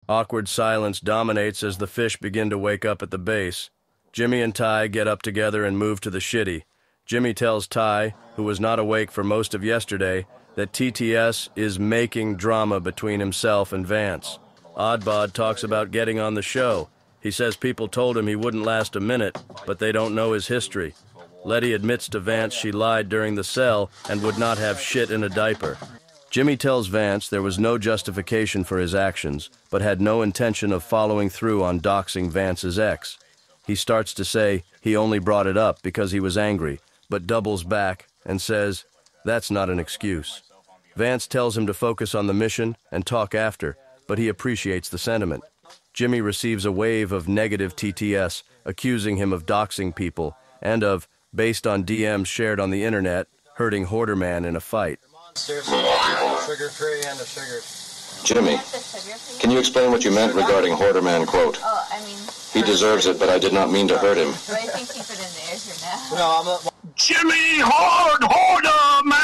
Awkward silence dominates as the fish begin to wake up at the base. Jimmy and Ty get up together and move to the shitty. Jimmy tells Ty, who was not awake for most of yesterday, that TTS is making drama between himself and Vance. Oddbod talks about getting on the show. He says people told him he wouldn't last a minute, but they don't know his history. Letty admits to Vance she lied during the cell and would not have shit in a diaper. Jimmy tells Vance there was no justification for his actions, but had no intention of following through on doxing Vance's ex. He starts to say he only brought it up because he was angry, but doubles back and says, that's not an excuse. Vance tells him to focus on the mission and talk after, but he appreciates the sentiment. Jimmy receives a wave of negative TTS, accusing him of doxing people and of, based on DMs shared on the internet, hurting Hoarderman in a fight. Sugar-free and a sugar. Jimmy, can you explain what you meant regarding Hoarderman quote? Oh, I mean... He deserves it, but I did not mean to hurt him. But I think keep it in there for now. No, I'm not... Jimmy Hoarderman!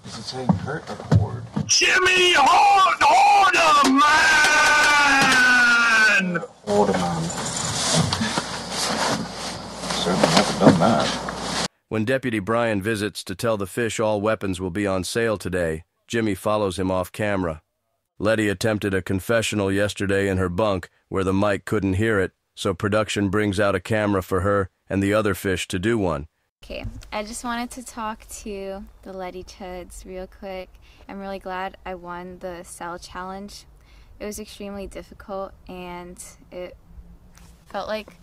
Is it saying hurt or hoard? Jimmy Hoarderman! Hoarderman. Certainly haven't done that. When Deputy Brian visits to tell the fish all weapons will be on sale today, Jimmy follows him off camera. Letty attempted a confessional yesterday in her bunk where the mic couldn't hear it, so production brings out a camera for her and the other fish to do one. Okay, I just wanted to talk to the Letty Chuds real quick. I'm really glad I won the cell challenge. It was extremely difficult and it felt like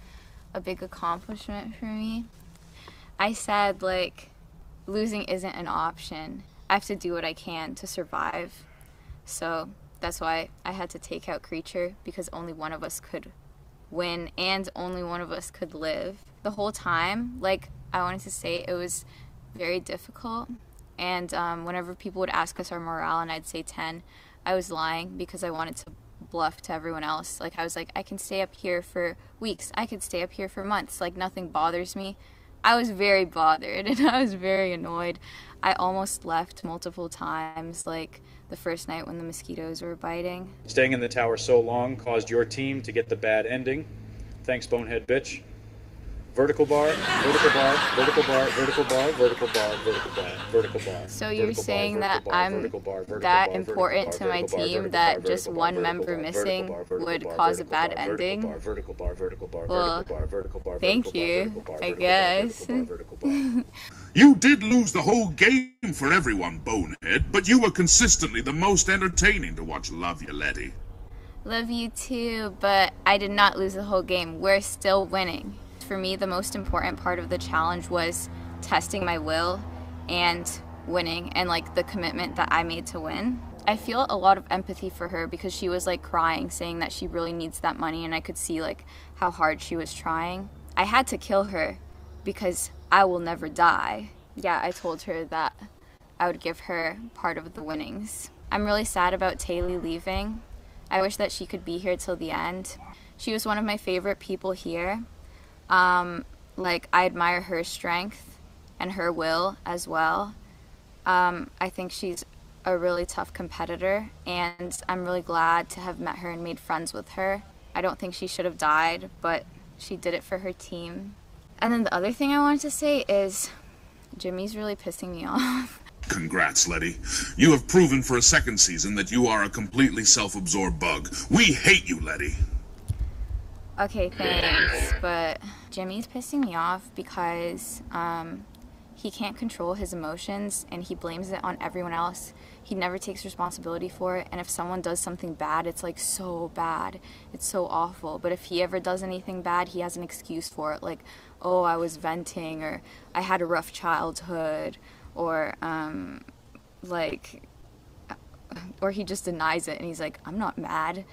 a big accomplishment for me. I said, like, losing isn't an option. I have to do what I can to survive. So that's why I had to take out Creature, because only one of us could win and only one of us could live. The whole time, like, I wanted to say it was very difficult. And whenever people would ask us our morale and I'd say 10, I was lying because I wanted to bluff to everyone else. Like, I was like, I can stay up here for weeks. I could stay up here for months. Like, nothing bothers me. I was very bothered and I was very annoyed. I almost left multiple times, like the first night when the mosquitoes were biting. Staying in the tower so long caused your team to get the bad ending. Thanks, bonehead bitch. Vertical bar, vertical bar, vertical bar, vertical bar, vertical bar, vertical bar, vertical bar. So you're saying that I'm that important to my team that just one member missing would cause a bad ending? Well, thank you, I guess. You did lose the whole game for everyone, bonehead, but you were consistently the most entertaining to watch. Love you, Letty. Love you too, but I did not lose the whole game. We're still winning. For me, the most important part of the challenge was testing my will and winning, and like the commitment that I made to win. I feel a lot of empathy for her because she was like crying, saying that she really needs that money, and I could see like how hard she was trying. I had to kill her because I will never die. Yeah, I told her that I would give her part of the winnings. I'm really sad about Taylor leaving. I wish that she could be here till the end. She was one of my favorite people here. Like, I admire her strength and her will as well. I think she's a really tough competitor, and I'm really glad to have met her and made friends with her. I don't think she should have died, but she did it for her team. And then the other thing I wanted to say is Jimmy's really pissing me off. Congrats, Letty. You have proven for a second season that you are a completely self-absorbed bug. We hate you, Letty. Okay, thanks, but Jimmy's pissing me off because he can't control his emotions and he blames it on everyone else. He never takes responsibility for it, and if someone does something bad, it's like so bad. It's so awful. But if he ever does anything bad, he has an excuse for it, like, oh, I was venting, or I had a rough childhood, or or he just denies it and he's like, I'm not mad,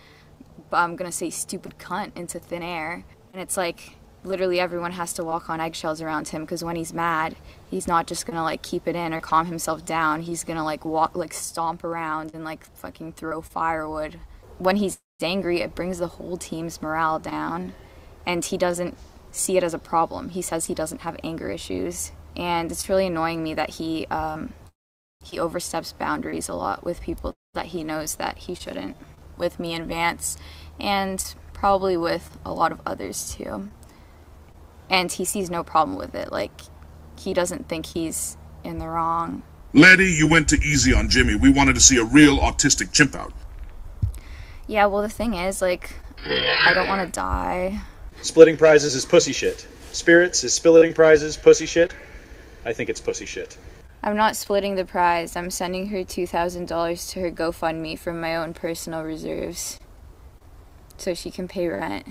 but I'm gonna say stupid cunt into thin air. And it's like literally everyone has to walk on eggshells around him, because when he's mad, he's not just gonna like keep it in or calm himself down. He's gonna like walk, like stomp around and like fucking throw firewood. When he's angry, it brings the whole team's morale down, and he doesn't see it as a problem. He says he doesn't have anger issues, and it's really annoying me that he oversteps boundaries a lot with people that he knows that he shouldn't, with me and Vance, and probably with a lot of others too. And he sees no problem with it. Like, he doesn't think he's in the wrong. Letty, you went too easy on Jimmy. We wanted to see a real autistic chimp out. Yeah, well, the thing is, like, I don't want to die. Splitting prizes is pussy shit. Spirits is splitting prizes pussy shit. I think it's pussy shit. I'm not splitting the prize. I'm sending her $2,000 to her GoFundMe from my own personal reserves so she can pay rent.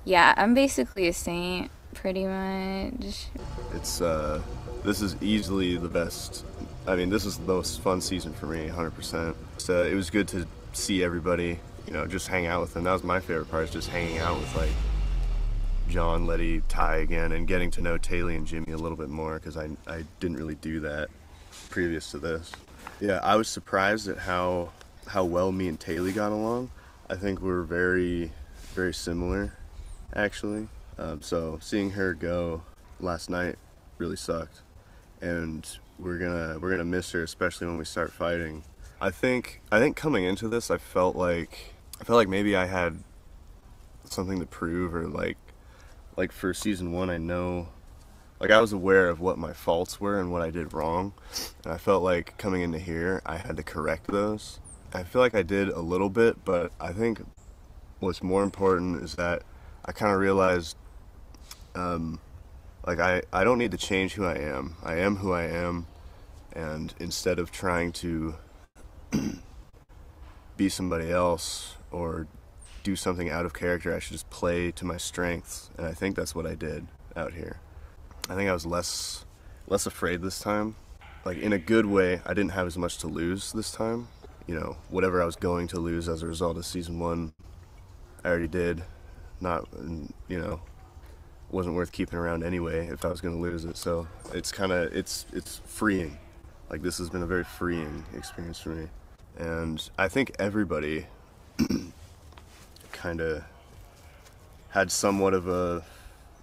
Yeah, I'm basically a saint, pretty much. This is easily the best. I mean, this is the most fun season for me, 100%. So it was good to see everybody, you know, just hang out with them. That was my favorite part, is just hanging out with, like, John, Letty, Ty again, and getting to know Taylor and Jimmy a little bit more, because I didn't really do that previous to this. Yeah, I was surprised at how well me and Taylor got along. I think we're very, very similar, actually. So seeing her go last night really sucked, and we're gonna miss her, especially when we start fighting. I think coming into this, I felt like maybe I had something to prove, or like for season 1, I know, like, I was aware of what my faults were and what I did wrong, and I felt like coming into here I had to correct those. I feel like I did a little bit, but I think what's more important is that I kind of realized, like, I don't need to change who I am. I am who I am, and instead of trying to be somebody else or do something out of character, I should just play to my strengths, and I think that's what I did out here. I think I was less afraid this time. Like, in a good way, I didn't have as much to lose this time. You know, whatever I was going to lose as a result of season 1, I already did. Not, you know, wasn't worth keeping around anyway if I was going to lose it. So it's it's freeing. Like, this has been a very freeing experience for me, and I think everybody kind of had somewhat of a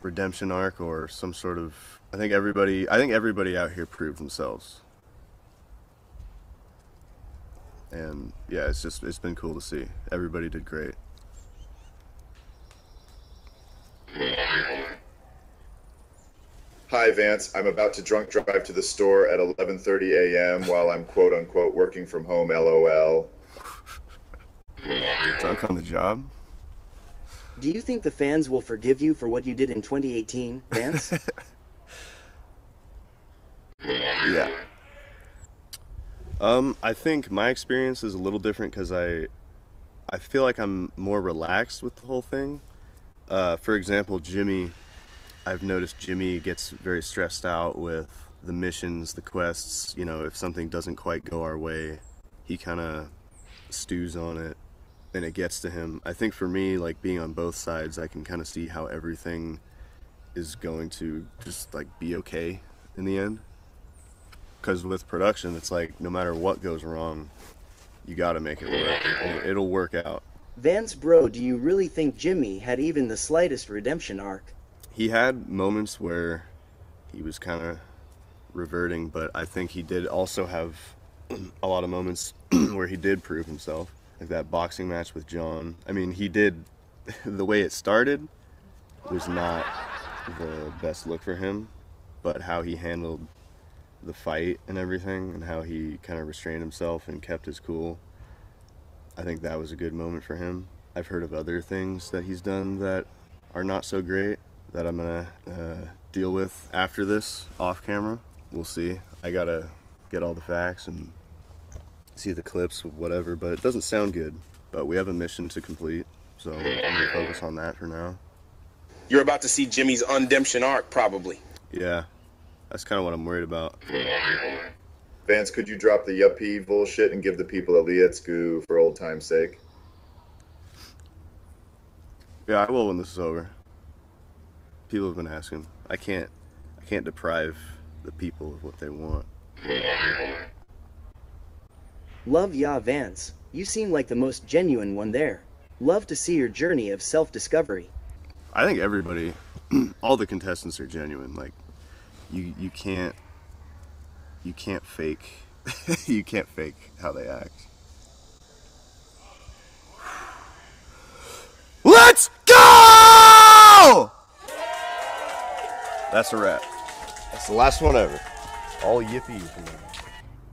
redemption arc, or some sort of, I think everybody out here proved themselves. And yeah, it's been cool to see. Everybody did great. Hi, Vance. I'm about to drunk drive to the store at 11:30 a.m. while I'm quote-unquote working from home, LOL. Drunk on the job? Do you think the fans will forgive you for what you did in 2018, Vance? Yeah. I think my experience is a little different because I feel like I'm more relaxed with the whole thing. For example, Jimmy, I've noticed Jimmy gets very stressed out with the missions, the quests. You know, if something doesn't quite go our way, he kind of stews on it, and it gets to him. I think for me, like, being on both sides, I can kind of see how everything is going to just, like, be okay in the end. Because with production, it's like, no matter what goes wrong, you gotta make it work, and it'll work out. Vance, bro, do you really think Jimmy had even the slightest redemption arc? He had moments where he was kind of reverting, but I think he did also have a lot of moments where he did prove himself. Like that boxing match with John. I mean, he did, the way it started was not the best look for him, but how he handled the fight and everything, and how he kind of restrained himself and kept his cool, I think that was a good moment for him. I've heard of other things that he's done that are not so great, that I'm gonna deal with after this, off camera. We'll see. I gotta get all the facts and see the clips, whatever, but it doesn't sound good. But we have a mission to complete, so I'm gonna focus on that for now. You're about to see Jimmy's undemption arc, probably. Yeah, that's kind of what I'm worried about. Vance, could you drop the yuppie bullshit and give the people a Lietsku for old time's sake? Yeah, I will when this is over. People have been asking. I can't deprive the people of what they want. Love ya, Vance. You seem like the most genuine one there. Love to see your journey of self-discovery. I think everybody, all the contestants are genuine. Like, you can't fake, you can't fake how they act. That's a wrap. That's the last one ever. All yippee.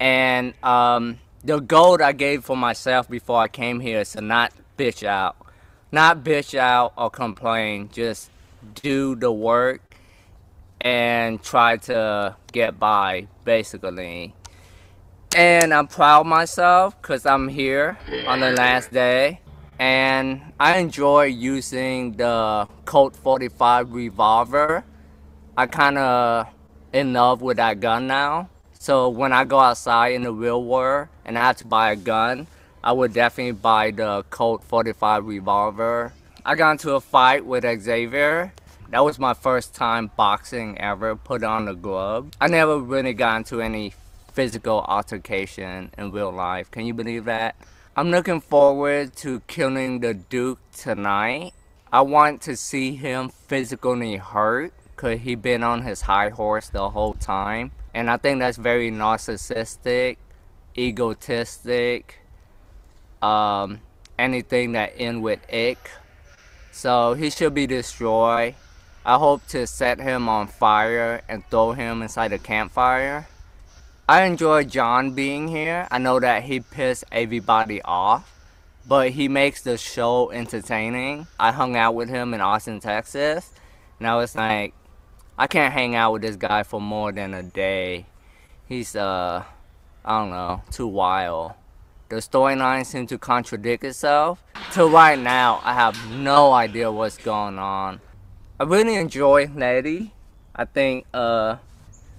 And the goal I gave for myself before I came here is to not bitch out. Not bitch out or complain. Just do the work and try to get by, basically. And I'm proud of myself because I'm here on the last day. And I enjoy using the Colt 45 revolver. I kind of in love with that gun now. So when I go outside in the real world and I have to buy a gun, I would definitely buy the Colt 45 revolver. I got into a fight with Xavier. That was my first time boxing ever, put on a glove. I never really got into any physical altercation in real life. Can you believe that? I'm looking forward to killing the Duke tonight. I want to see him physically hurt because he been on his high horse the whole time. And I think that's very narcissistic, egotistic, anything that ends with ick. So he should be destroyed. I hope to set him on fire and throw him inside a campfire. I enjoy John being here. I know that he pissed everybody off, but he makes the show entertaining. I hung out with him in Austin, Texas. Now it's like, I can't hang out with this guy for more than a day. He's, I don't know, too wild. The storyline seems to contradict itself. Till right now, I have no idea what's going on. I really enjoy Letty. I think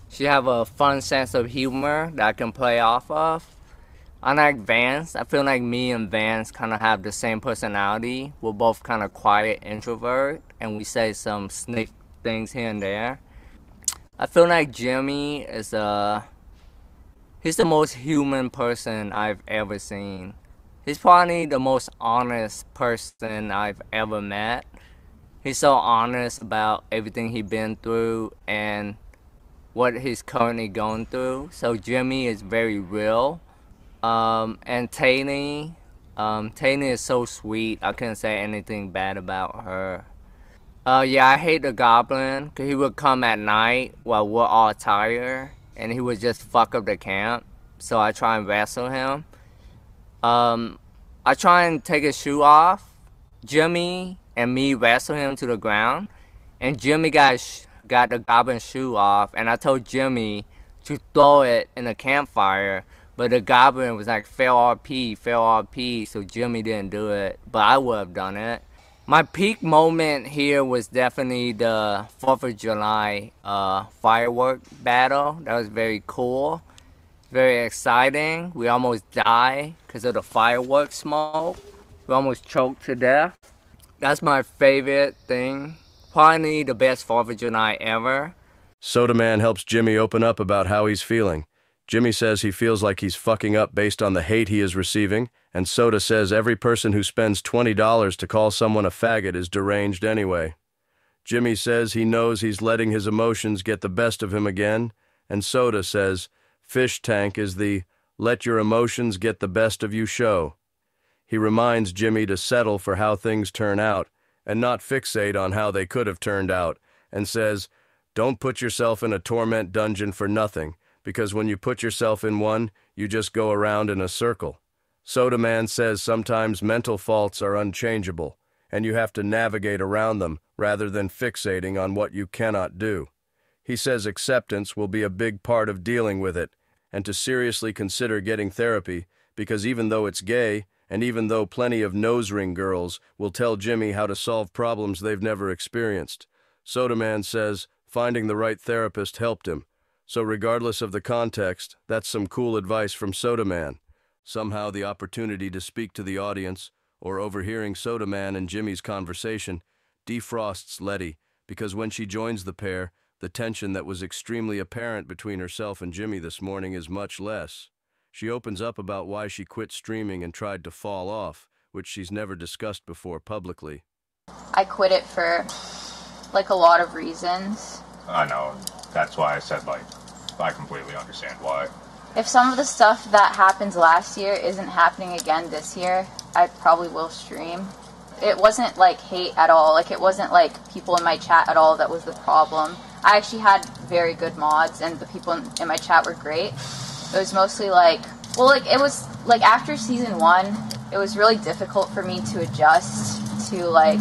she have a fun sense of humor that I can play off of. Unlike Vance, I feel like me and Vance kind of have the same personality. We're both kind of quiet introvert, and we say some sneak things here and there. I feel like Jimmy is he's the most human person I've ever seen. He's probably the most honest person I've ever met. He's so honest about everything he's been through and what he's currently going through. So Jimmy is very real. And Taney is so sweet. I couldn't say anything bad about her. Yeah, I hate the Goblin because he would come at night while we're all tired and he would just fuck up the camp. So I try and wrestle him. I try and take his shoe off. Jimmy and me wrestle him to the ground, and Jimmy got the Goblin's shoe off, and I told Jimmy to throw it in the campfire, but the Goblin was like, fail RP, so Jimmy didn't do it, but I would have done it. My peak moment here was definitely the 4th of July firework battle. That was very cool, very exciting. We almost died because of the fireworks smoke. We almost choked to death. That's my favorite thing. Probably the best 4th of July ever. Soda Man helps Jimmy open up about how he's feeling. Jimmy says he feels like he's fucking up based on the hate he is receiving, and Soda says every person who spends $20 to call someone a faggot is deranged anyway. Jimmy says he knows he's letting his emotions get the best of him again, and Soda says Fishtank is the let your emotions get the best of you show. He reminds Jimmy to settle for how things turn out and not fixate on how they could have turned out, and says, don't put yourself in a torment dungeon for nothing, because when you put yourself in one, you just go around in a circle. Soda Man says sometimes mental faults are unchangeable, and you have to navigate around them rather than fixating on what you cannot do. He says acceptance will be a big part of dealing with it, and to seriously consider getting therapy, because even though it's gay, and even though plenty of nose ring girls will tell Jimmy how to solve problems they've never experienced, Soda Man says finding the right therapist helped him. So regardless of the context, that's some cool advice from Soda Man. Somehow the opportunity to speak to the audience, or overhearing Soda Man and Jimmy's conversation, defrosts Letty, because when she joins the pair, the tension that was extremely apparent between herself and Jimmy this morning is much less. She opens up about why she quit streaming and tried to fall off, which she's never discussed before publicly. I quit it for, like, a lot of reasons. I know. That's why I said, like, I completely understand why. If some of the stuff that happens last year isn't happening again this year, I probably will stream. It wasn't, like, hate at all. Like, it wasn't, like, people in my chat at all that was the problem. I actually had very good mods, and the people in my chat were great. It was mostly like, well, like, it was, like, after Season 1, it was really difficult for me to adjust to, like,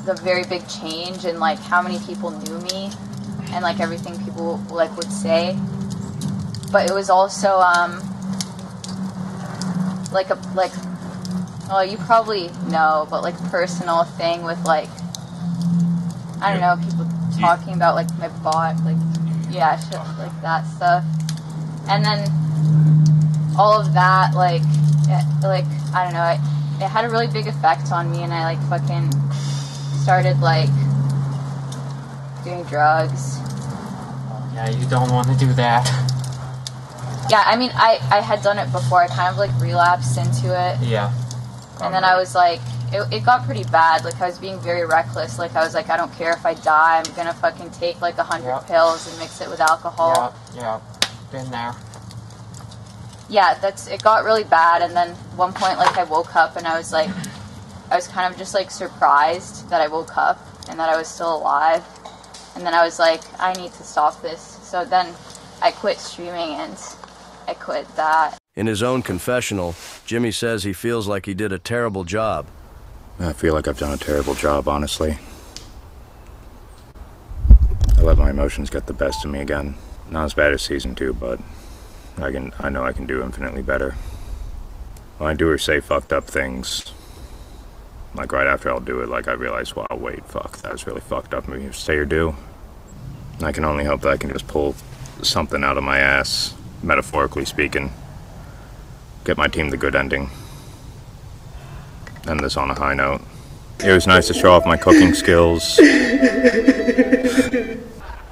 the very big change in, like, how many people knew me, and, like, everything people, like, would say. But it was also, well, you probably know, but, like, personal thing with, like, I don't know, people talking about, like, my bot, like, yeah, shit like that stuff. And then all of that, like, I don't know, it had a really big effect on me, and I, like, fucking started, like, doing drugs. Yeah, you don't want to do that. Yeah, I mean, I had done it before. I kind of, like, relapsed into it. Yeah. And then I was, like, it got pretty bad. Like, I was being very reckless. Like, I was like, I don't care if I die. I'm gonna fucking take, like, 100 pills and mix it with alcohol. Yeah, been there. Yeah, it got really bad. And then one point, like, I woke up and I was, like, I was kind of just, like, surprised that I woke up and that I was still alive. And then I was like, I need to stop this. So then I quit streaming and I quit that. In his own confessional, Jimmy says he feels like he did a terrible job. I feel like I've done a terrible job, honestly. I let my emotions get the best of me again. Not as bad as Season 2, but I know I can do infinitely better. When I do or say fucked up things, like right after I'll do it, like I realize, wow, wait, fuck, that was really fucked up of me to say or do. I can only hope that I can just pull something out of my ass, metaphorically speaking. Get my team the good ending. End this on a high note. It was nice to show off my cooking skills.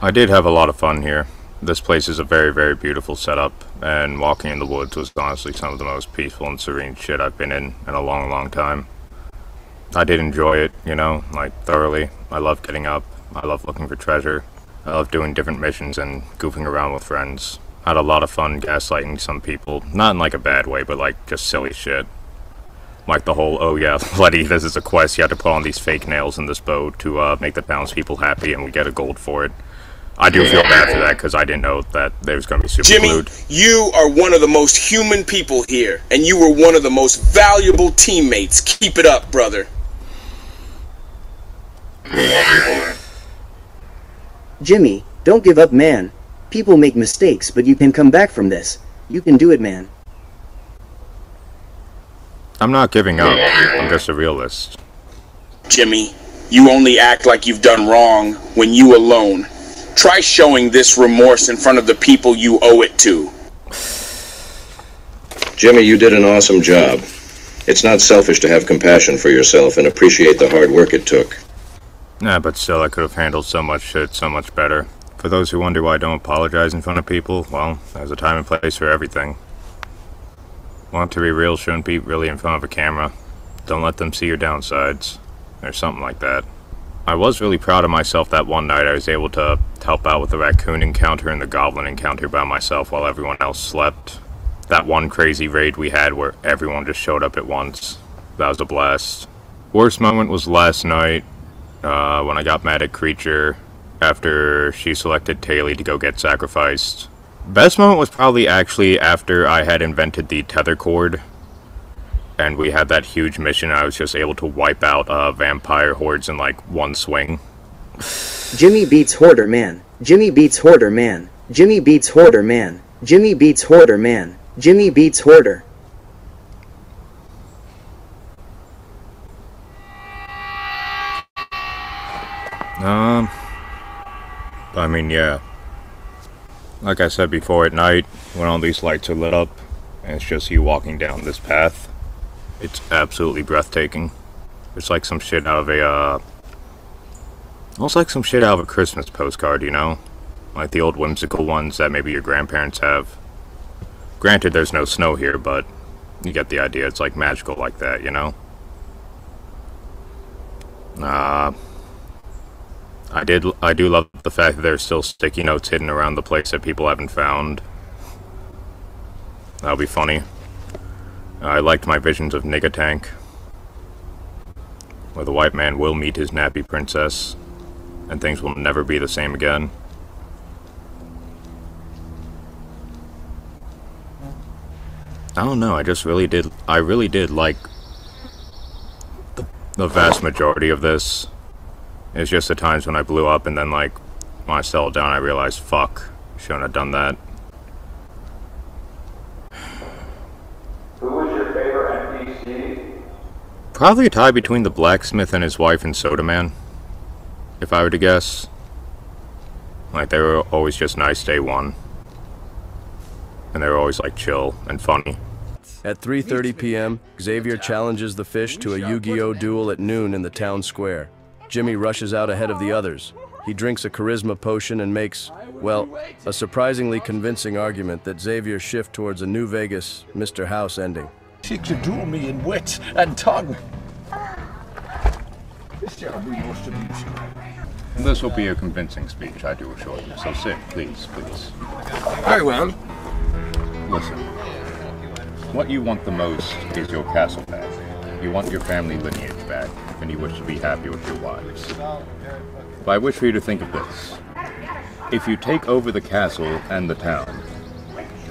I did have a lot of fun here. This place is a very, very beautiful setup, and walking in the woods was honestly some of the most peaceful and serene shit I've been in a long, long time. I did enjoy it, you know, like, thoroughly. I love getting up. I love looking for treasure. I love doing different missions and goofing around with friends. I had a lot of fun gaslighting some people. Not in, like, a bad way, but, like, just silly shit. Like the whole, oh yeah, Letty, this is a quest, you have to put on these fake nails in this bow to make the townspeople happy and we get a gold for it. I do feel bad for that because I didn't know that there was going to be super Jimmy, glued. you are one of the most human people here, and you were one of the most valuable teammates. Keep it up, brother. Jimmy, don't give up, man. People make mistakes, but you can come back from this. You can do it, man. I'm not giving up. I'm just a realist. Jimmy, you only act like you've done wrong when you alone. Try showing this remorse in front of the people you owe it to. Jimmy, you did an awesome job. It's not selfish to have compassion for yourself and appreciate the hard work it took. Nah, but still, I could have handled so much shit so much better. For those who wonder why I don't apologize in front of people, well, there's a time and place for everything. Want to be real, shouldn't be really in front of a camera. Don't let them see your downsides. Or something like that. I was really proud of myself that one night I was able to help out with the raccoon encounter and the goblin encounter by myself while everyone else slept. That one crazy raid we had where everyone just showed up at once. That was a blast. Worst moment was last night, when I got mad at Creature after she selected Taylor to go get sacrificed. Best moment was probably actually after I had invented the tether cord and we had that huge mission. I was just able to wipe out vampire hordes in like one swing. Jimmy beats Hoarder Man. Jimmy beats Hoarder Man. Jimmy beats Hoarder Man. Jimmy beats Hoarder Man. Jimmy beats Hoarder. I mean, yeah. Like I said before, at night, when all these lights are lit up, and it's just you walking down this path, it's absolutely breathtaking. It's like some shit out of a, almost like some shit out of a Christmas postcard, you know? Like the old whimsical ones that maybe your grandparents have. Granted, there's no snow here, but you get the idea. It's like magical like that, you know? I do love the fact that there's still sticky notes hidden around the place that people haven't found. That'll be funny. I liked my visions of Fishtank, where the white man will meet his nappy princess. and things will never be the same again. I don't know, I really did like the vast majority of this. It's just the times when I blew up and then, like, when I settled down, I realized, fuck, shouldn't have done that. Who was your favorite NPC? Probably a tie between the blacksmith and his wife and Soda Man, if I were to guess. Like, they were always just nice day one. And they were always, like, chill and funny. At 3:30 p.m., Xavier challenges the fish to a Yu-Gi-Oh! Duel at noon in the town square. Jimmy rushes out ahead of the others. He drinks a charisma potion and makes, well, a surprisingly convincing argument that Xavier shift towards a New Vegas Mr. House ending. Seek to duel me in wit and tongue. This shall be most amusing. This will be a convincing speech, I do assure you. So sit, please, please. Very well. Listen, what you want the most is your castle back. You want your family lineage back, and you wish to be happy with your wives. But I wish for you to think of this. If you take over the castle and the town,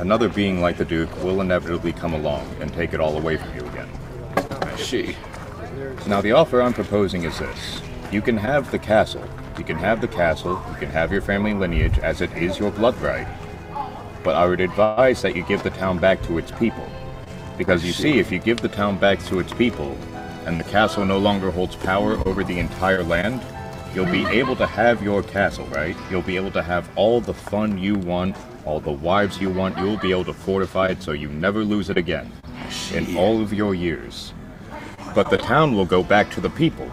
another being like the Duke will inevitably come along and take it all away from you again. I see. Now the offer I'm proposing is this. You can have the castle. You can have your family lineage as it is your blood right. But I would advise that you give the town back to its people. Because you see, if you give the town back to its people, and the castle no longer holds power over the entire land, you'll be able to have your castle, right? You'll be able to have all the fun you want, all the wives you want. You'll be able to fortify it so you never lose it again in all of your years. But the town will go back to the people.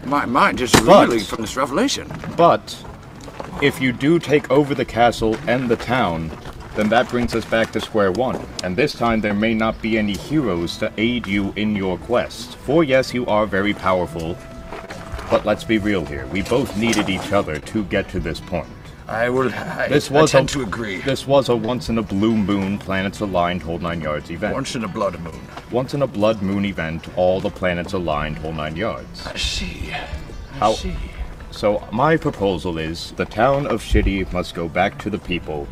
My mind is reeling from this revelation. But if you do take over the castle and the town, then that brings us back to square one. And this time there may not be any heroes to aid you in your quest. For yes, you are very powerful, but let's be real here. We both needed each other to get to this point. I tend to agree. This was a once-in-a-blue moon, planets aligned, whole 9 yards event. Once in a blood moon. Once in a blood moon event, all the planets aligned, whole 9 yards. I see. So my proposal is the town of Shitty must go back to the people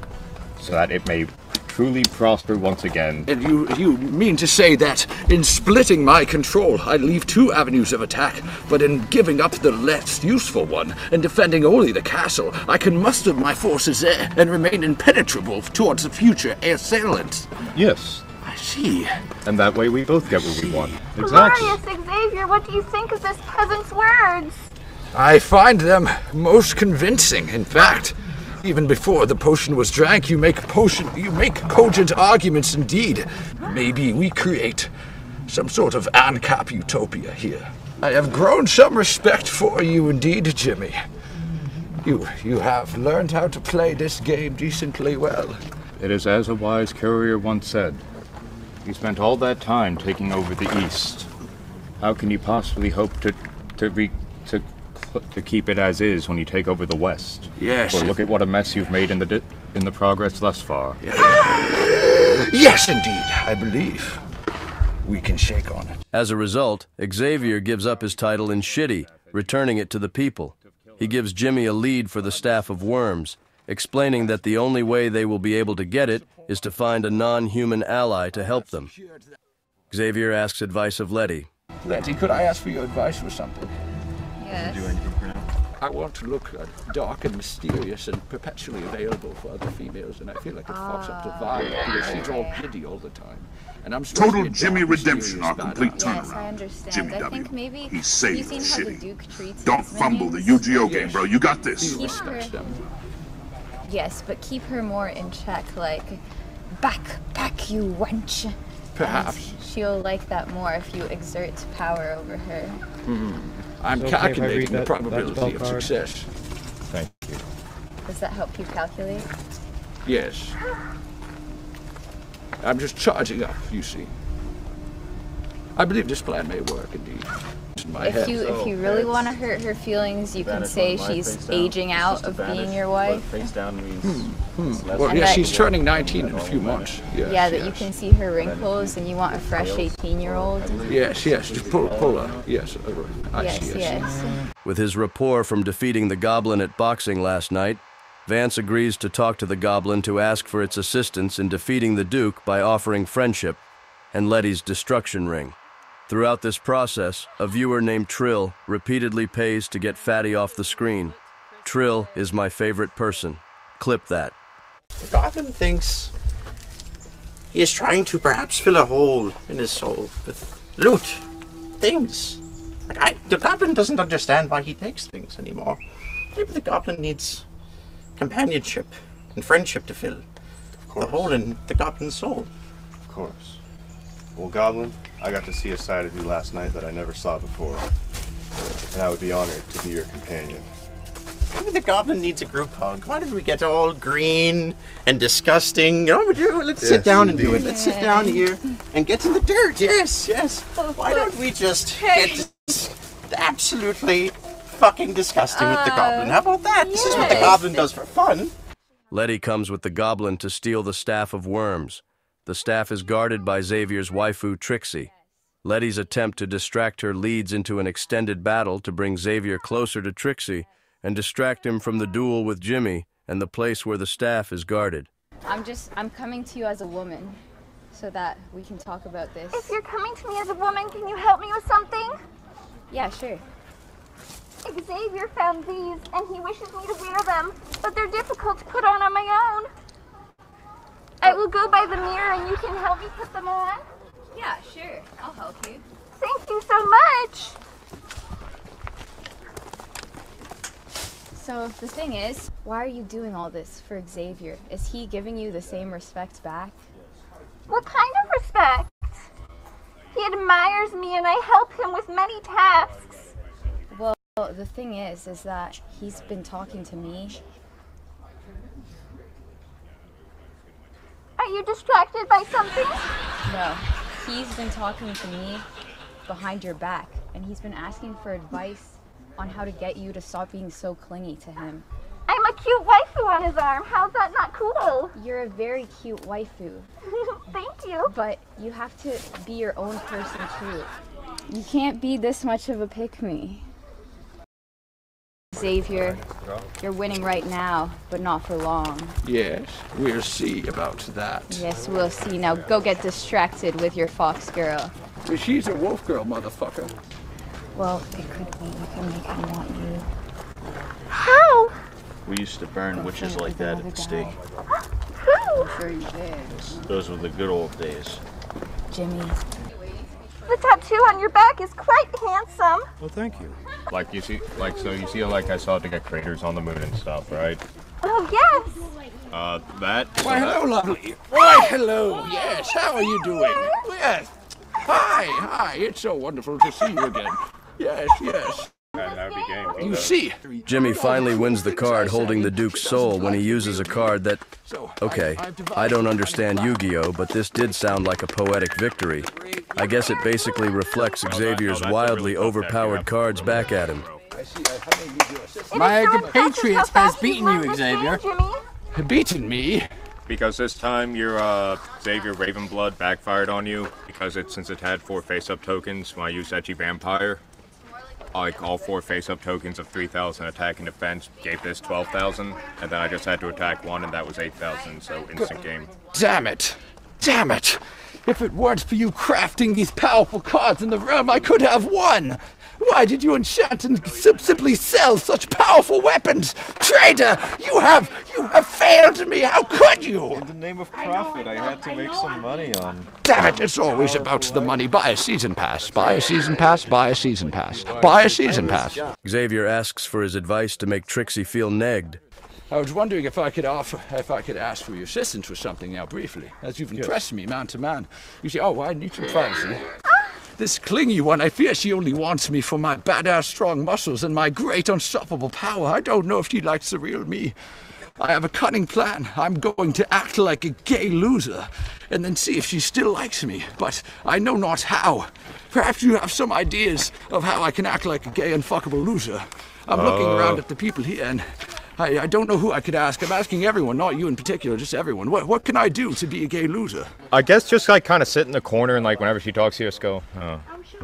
so that it may truly prosper once again. And you mean to say that in splitting my control, I leave 2 avenues of attack, but in giving up the less useful one and defending only the castle, I can muster my forces there and remain impenetrable towards the future assailants? Yes. I see. And that way we both get what we want. Glorious Xavier, what do you think of this peasant's words? I find them most convincing. In fact, even before the potion was drank, you make cogent arguments indeed. Maybe we create some sort of ANCAP utopia here. I have grown some respect for you indeed, Jimmy. You have learned how to play this game decently well. It is as a wise courier once said. You spent all that time taking over the East. How can you possibly hope to keep it as is when you take over the West? Yes. Or look at what a mess you've made in the progress thus far. Yes, indeed. I believe we can shake on it. As a result, Xavier gives up his title in Shitty, returning it to the people. He gives Jimmy a lead for the Staff of Worms, explaining that the only way they will be able to get it is to find a non-human ally to help them. Xavier asks advice of Letty. Letty, could I ask for your advice for something? Yes. Do anything for now? I want to look dark and mysterious and perpetually available for other females, and I feel like it fucks up the vibe because she's all giddy all the time. And I'm Total Jimmy redemption, our complete turnaround. Yes, I understand. Jimmy I W. think maybe He's saved you've seen how the Shitty. Duke treats Don't his fumble the minions. Yu-Gi-Oh game, bro. You got this. Keep her, yes, but keep her more in check, like, back you wench. Perhaps. And she'll like that more if you exert power over her. I'm calculating the probability of success. Thank you. Does that help you calculate? Yes. I'm just charging up, you see. I believe this plan may work, indeed. in my head. If you really want to hurt her feelings, you can say she's aging out of being your wife. Face down means Well, yeah, she's turning 19 in a few months. Yes, yeah, that you can see her wrinkles and you want a fresh 18-year-old. Yes, just pull her. Yes, I see. Yes. With his rapport from defeating the Goblin at boxing last night, Vance agrees to talk to the Goblin to ask for its assistance in defeating the Duke by offering friendship and Letty's destruction ring. Throughout this process, a viewer named Trill repeatedly pays to get Fatty off the screen. Trill is my favorite person. Clip that. The Goblin thinks he is trying to perhaps fill a hole in his soul with loot, things. The Goblin doesn't understand why he takes things anymore. Maybe the Goblin needs companionship and friendship to fill the hole in the Goblin's soul. Of course. Well, Goblin, I got to see a side of you last night that I never saw before, and I would be honored to be your companion. Maybe the Goblin needs a group hug. Why did we get all green and disgusting? Let's sit down and do it. Let's sit down here and get in the dirt. Yes. Why don't we just get absolutely fucking disgusting with the Goblin? How about that? This is what the Goblin does for fun. Letty comes with the Goblin to steal the Staff of Worms. The staff is guarded by Xavier's waifu, Trixie. Letty's attempt to distract her leads into an extended battle to bring Xavier closer to Trixie and distract him from the duel with Jimmy and the place where the staff is guarded. I'm coming to you as a woman so that we can talk about this. If you're coming to me as a woman, can you help me with something? Yeah, sure. Xavier found these, and he wishes me to wear them, but they're difficult to put on my own. I will go by the mirror, and you can help me put them on. Yeah, sure. I'll help you. Thank you so much. So the thing is, why are you doing all this for Xavier? Is he giving you the same respect back? What kind of respect? He admires me, and I help him with many tasks. Well, the thing is that he's been talking to me. Are you distracted by something? No, he's been talking to me behind your back, and he's been asking for advice on how to get you to stop being so clingy to him. I'm a cute waifu on his arm. How's that not cool? You're a very cute waifu. Thank you. But you have to be your own person too. You can't be this much of a pick-me. Xavier, you're winning right now, but not for long. Yes, we'll see about that. Yes, we'll see. Now go get distracted with your fox girl. She's a wolf girl, motherfucker. Well, it could be. You can make him want you. How? We used to burn witches like that at the stake. Who? I'm sure you did. Those were the good old days. Jimmy. The tattoo on your back is quite handsome. Well, thank you. Like you see I saw it to get craters on the moon and stuff, right? Oh, yes. That. Why, hello, lovely. Why, hello. Yes, how are you doing? Yes. Hi. It's so wonderful to see you again. Yes. That would be game. You see. Jimmy finally wins the card holding the Duke's soul when he uses a card that... Okay, I don't understand Yu-Gi-Oh, but this did sound like a poetic victory. I guess it basically reflects Xavier's wildly overpowered cards back at him. My compatriot has beaten you, Xavier. Beaten me? Because this time your Xavier Ravenblood backfired on you, since it had 4 face-up tokens when I used Etchy Vampire. Like all 4 face-up tokens of 3,000 attack and defense gave this 12,000, and then I just had to attack 1, and that was 8,000, so instant game. Damn it! If it weren't for you crafting these powerful cards in the realm, I could have won! Why did you enchant and simply sell such powerful weapons? Traitor! You have failed me! How could you? In the name of profit, I had to make some money on... Damn it, it's always about the money. Buy a season pass. Xavier asks for his advice to make Trixie feel negged. I was wondering if I could ask for your assistance with something now briefly, as you've impressed me man to man. You see, I need some privacy. This clingy one, I fear she only wants me for my badass strong muscles and my great unstoppable power. I don't know if she likes the real me. I have a cunning plan. I'm going to act like a gay loser, and then see if she still likes me, but I know not how. Perhaps you have some ideas of how I can act like a gay unfuckable loser. I'm looking around at the people here, and I don't know who I could ask. I'm asking everyone, not you in particular, just everyone. What can I do to be a gay loser? I guess just like kind of sit in the corner and like whenever she talks to you, just go,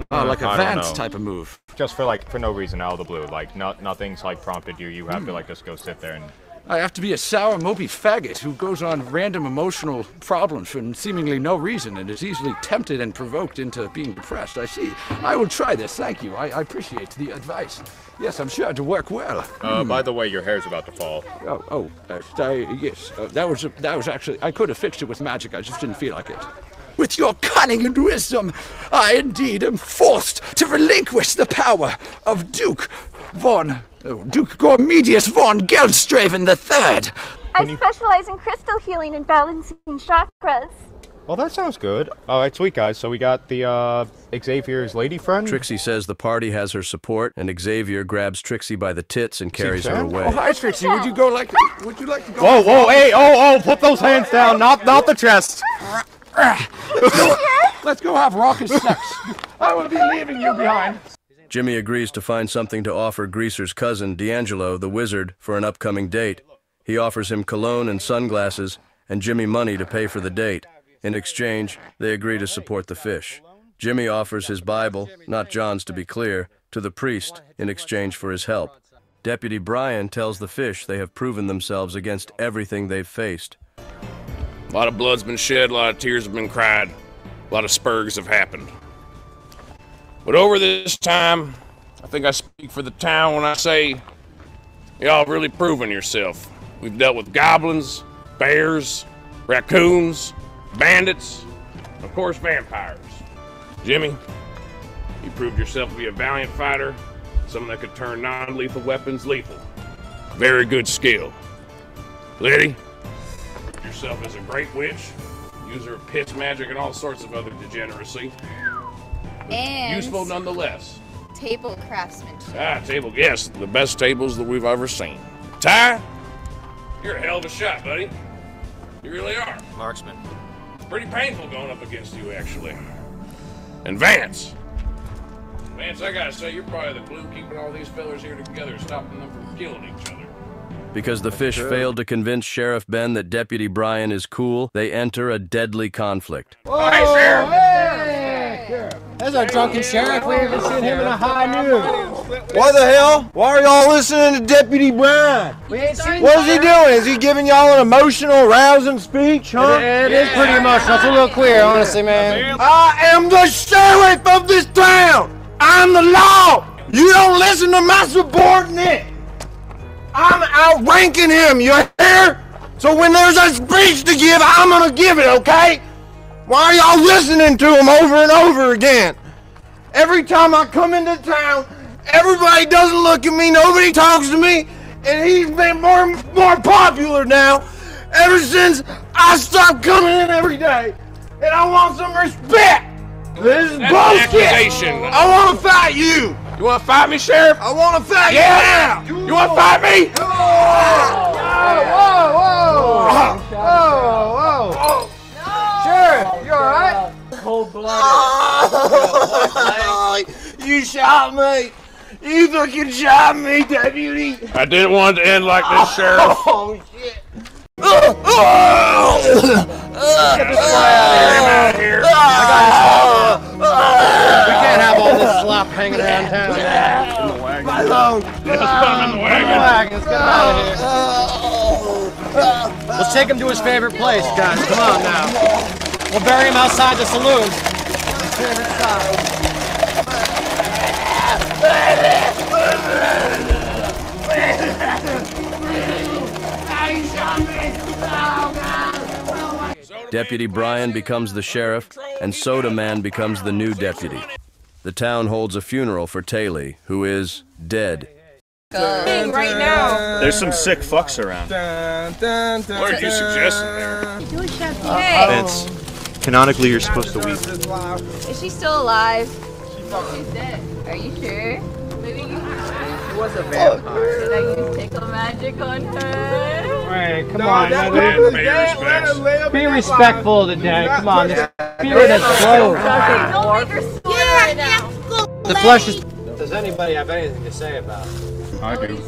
Like a Vance type of move. Just for no reason out of the blue. Like nothing's like prompted you. You have to like just go sit there and. I have to be a sour, mopey faggot who goes on random emotional problems for seemingly no reason and is easily tempted and provoked into being depressed. I see. I will try this. Thank you. I appreciate the advice. Yes, I'm sure to work well. By the way, your hair's about to fall. Yes. That was actually. I could have fixed it with magic. I just didn't feel like it. With your cunning and wisdom, I indeed am forced to relinquish the power of Duke Gormedius von Geldstraven III. I specialize in crystal healing and balancing chakras. Well, that sounds good. All right, sweet guys. So we got the Xavier's lady friend. Trixie says the party has her support, and Xavier grabs Trixie by the tits and carries her away. Oh, hi, Trixie. Would you like to go? Whoa, hey, put those hands down, not the chest. Let's go have raucous sex. I will be leaving you behind. Jimmy agrees to find something to offer Greaser's cousin, D'Angelo, the wizard, for an upcoming date. He offers him cologne and sunglasses, and Jimmy money to pay for the date. In exchange, they agree to support the fish. Jimmy offers his Bible, not John's to be clear, to the priest in exchange for his help. Deputy Brian tells the fish they have proven themselves against everything they've faced. A lot of blood's been shed, a lot of tears have been cried, a lot of spurgs have happened. But over this time, I think I speak for the town when I say, y'all really proven yourself. We've dealt with goblins, bears, raccoons, bandits, and of course vampires. Jimmy, you proved yourself to be a valiant fighter, someone that could turn non-lethal weapons lethal. Very good skill. Letty, yourself as a great witch, user of piss magic and all sorts of other degeneracy. And useful nonetheless. Table craftsmanship. Yes, the best tables that we've ever seen. Ty, you're a hell of a shot, buddy. You really are. Marksman. It's pretty painful going up against you, actually. And Vance, I gotta say, you're probably the glue keeping all these fellers here together, stopping them from killing each other. Because the fish failed to convince Sheriff Ben that Deputy Brian is cool, they enter a deadly conflict. Oh, hey, Sheriff! Hey! There's our drunken sheriff. We haven't seen him in a high noon. What the hell? Why are y'all listening to Deputy Brian? We ain't seen What is he doing? Is he giving y'all an emotional, rousing speech, huh? It is pretty emotional. It's a little queer, honestly, man. I am the sheriff of this town. I'm the law. You don't listen to my subordinate. I'm outranking him, you hear? So when there's a speech to give, I'm gonna give it, okay? Why are y'all listening to him over and over again? Every time I come into town, everybody doesn't look at me, nobody talks to me, and he's been more popular now ever since I stopped coming in every day. And I want some respect. This is bullshit. I want to fight you. You want to fight me, Sheriff? I want to fight you now. You want to fight me? Whoa. Sheriff, you alright? Cold-blooded. You shot me. You fucking shot me, deputy. I didn't want it to end like this, Sheriff. Oh, shit. Get this guy out of here. We can't have all this slop hanging around town. In the wagon. My load. Let's put him in the wagon. Let's get out of here. Let's take him to his favorite place, guys. Come on now. We'll bury him outside the saloon. His favorite side. Deputy Brian becomes the sheriff, and Soda Man becomes the new deputy. The town holds a funeral for Taylor, who is dead. Right now. There's some sick fucks around. What are you suggesting there? Hey. Vince, canonically you're supposed to weep. Is she still alive? She's dead. Are you sure? Maybe you. She was a vampire. Did I use tickle magic on her? Hey, come No, on, that's let his him- dad. Let him live. be respectful of the dead. Come on, the spirit has flowed. The flesh is. Does anybody have anything to say about it? I do.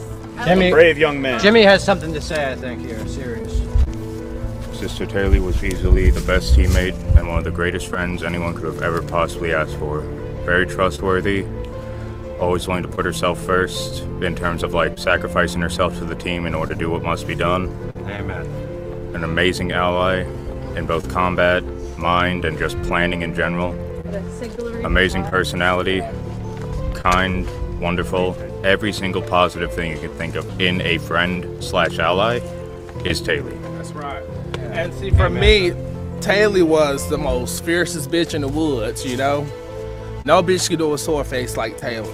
Jimmy, Brave young man. Jimmy has something to say, I think, here. Serious. Sister Taylor was easily the best teammate and one of the greatest friends anyone could have ever possibly asked for. Very trustworthy, always willing to put herself first in terms of like sacrificing herself to the team in order to do what must be done. Amen. An amazing ally in both combat, mind, and just planning in general. Amazing personality, kind, wonderful, every single positive thing you can think of in a friend/ally is Taylor. That's right. And see, for me, Taylor was the most fiercest bitch in the woods, you know? No bitch could do a sore face like Taylor.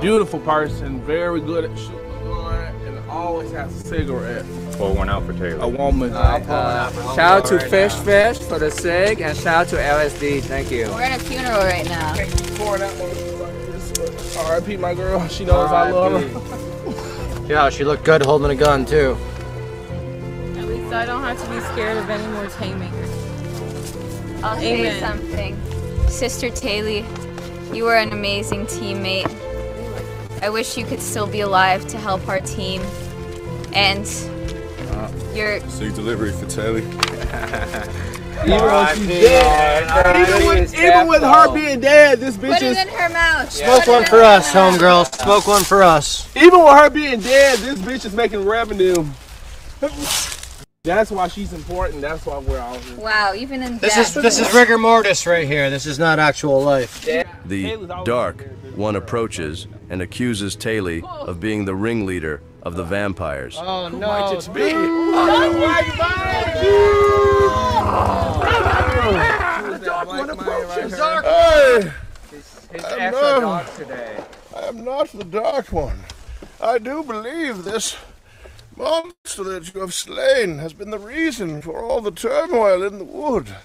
Beautiful person, very good at shooting a gun, and always has a cigarette. Pour one out for Taylor. A woman. Shout out to Fish for the SIG, and shout out to LSD. Thank you. We're in a funeral right now. Pouring out like R.I.P. my girl. She knows I love her. Yeah, she looked good holding a gun, too. At least I don't have to be scared of any more taming. I'll say something. Sister Taylor, you were an amazing teammate. I wish you could still be alive to help our team. And you're... Sig delivery for Taylor. Even when she's dead. Even with her being dead, this bitch Put is... it in her mouth. Smoke one for us, homegirl. Smoke one for us. Even with her being dead, this bitch is making revenue. That's why she's important. That's why we're all here. Wow, even in This is rigor mortis right here. This is not actual life. The Dark One approaches and accuses Taylor of being the ringleader of the vampires. Oh no! Might it be? I am not the Dark One. I do believe this monster that you have slain has been the reason for all the turmoil in the wood.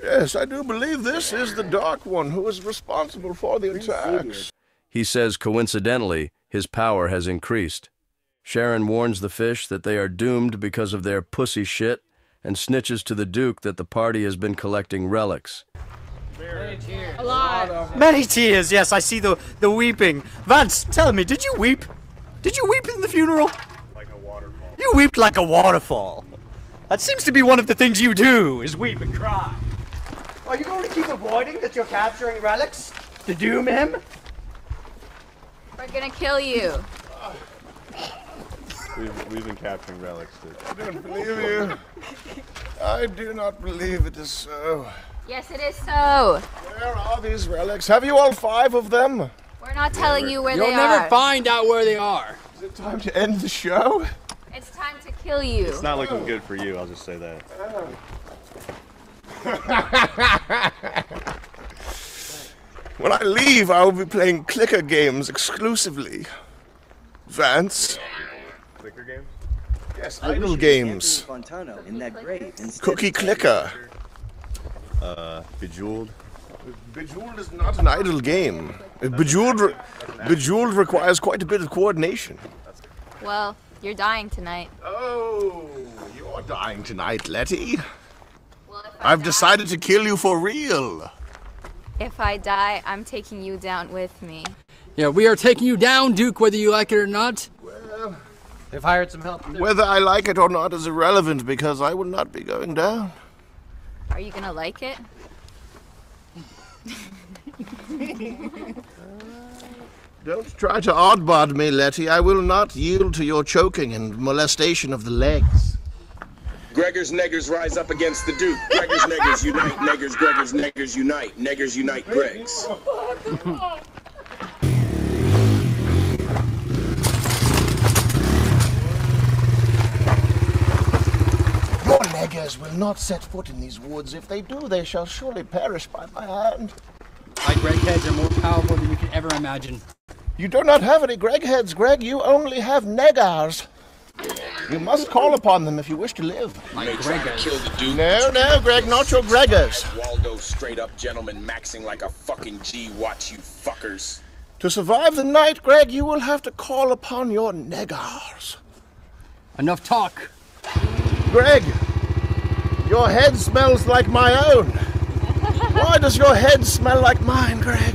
Yes, I do believe this is the Dark One who is responsible for the attacks. He says coincidentally, his power has increased. Sharon warns the fish that they are doomed because of their pussy shit and snitches to the Duke that the party has been collecting relics. A lot. Many tears, yes, I see the weeping. Vance, tell me, did you weep? Did you weep in the funeral? Like a waterfall. You wept like a waterfall. That seems to be one of the things you do, is weep and cry. Are you going to keep avoiding that you're capturing relics? To doom him? We're gonna kill you. We've been capturing relics, dude. I don't believe you. I do not believe it is so. Yes, it is so. Where are these relics? Have you all 5 of them? We're not telling you where they are. You'll never find out where they are. Is it time to end the show? It's time to kill you. It's not looking good for you, I'll just say that. When I leave, I will be playing clicker games exclusively. Vance? Clicker games? Yes, idle games. Cookie clicker. Bejeweled. Bejeweled is not an idle game. Bejeweled requires quite a bit of coordination. Well, you're dying tonight. Oh, you're dying tonight, Letty. I've decided to kill you for real. If I die, I'm taking you down with me. Yeah, we are taking you down, Duke, whether you like it or not. Well, they've hired some help. Whether I like it or not is irrelevant because I will not be going down. Are you gonna like it? Don't try to oddbod me, Letty. I will not yield to your choking and molestation of the legs. Gregors, neggers, rise up against the Duke. Gregors, neggers, unite. Neggers, Gregors, neggers, unite. Neggers, unite, Gregs. Your neggers will not set foot in these woods. If they do, they shall surely perish by my hand. My Greg heads are more powerful than you can ever imagine. You do not have any Greg heads, Greg. You only have neggars. You must call upon them if you wish to live. My Gregors. Kill the Duke. No, Greg, not your Gregors. Waldo, straight up gentleman, maxing like a fucking G. Watch you fuckers. To survive the night, Greg, you will have to call upon your neggars. Enough talk. Greg, your head smells like my own. Why does your head smell like mine, Greg?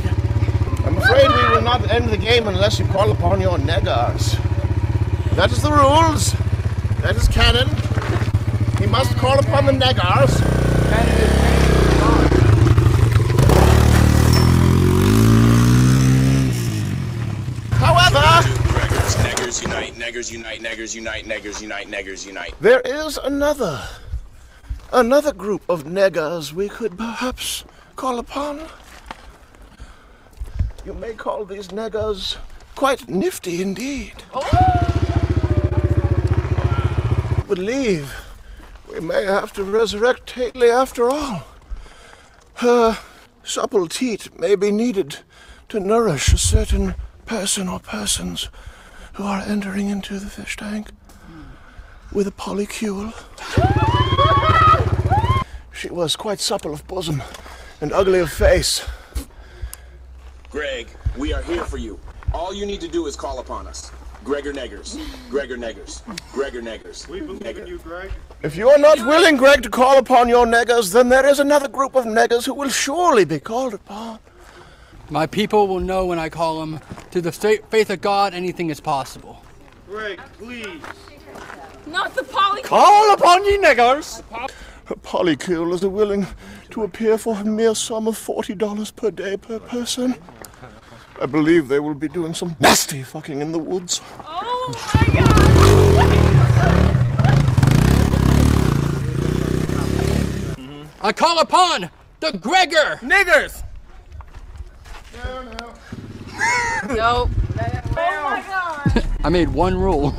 I'm afraid we will not end the game unless you call upon your neggars. That is the rules. That is canon. He must call upon the neggars. However, Neggers unite, neggers unite, neggers unite, neggers unite, neggers unite. there is another group of neggers we could perhaps call upon. You may call these neggers quite nifty indeed. Believe we may have to resurrect Haley after all. Her supple teat may be needed to nourish a certain person or persons who are entering into the fish tank with a polycule. She was quite supple of bosom and ugly of face. Greg, we are here for you. All you need to do is call upon us. Gregor Neggers. Gregor Neggers. Gregor Neggers. We believe in you, Greg. If you are not willing, Greg, to call upon your neggers, then there is another group of neggers who will surely be called upon. My people will know when I call them. To the faith of God, anything is possible. Greg, please. Not the poly. Call upon ye neggers! A polycule is willing to appear for a mere sum of $40 per day per person. I believe they will be doing some nasty fucking in the woods. Oh my God! I call upon the Gregor! Niggers! Nope. Oh my God! I made one rule.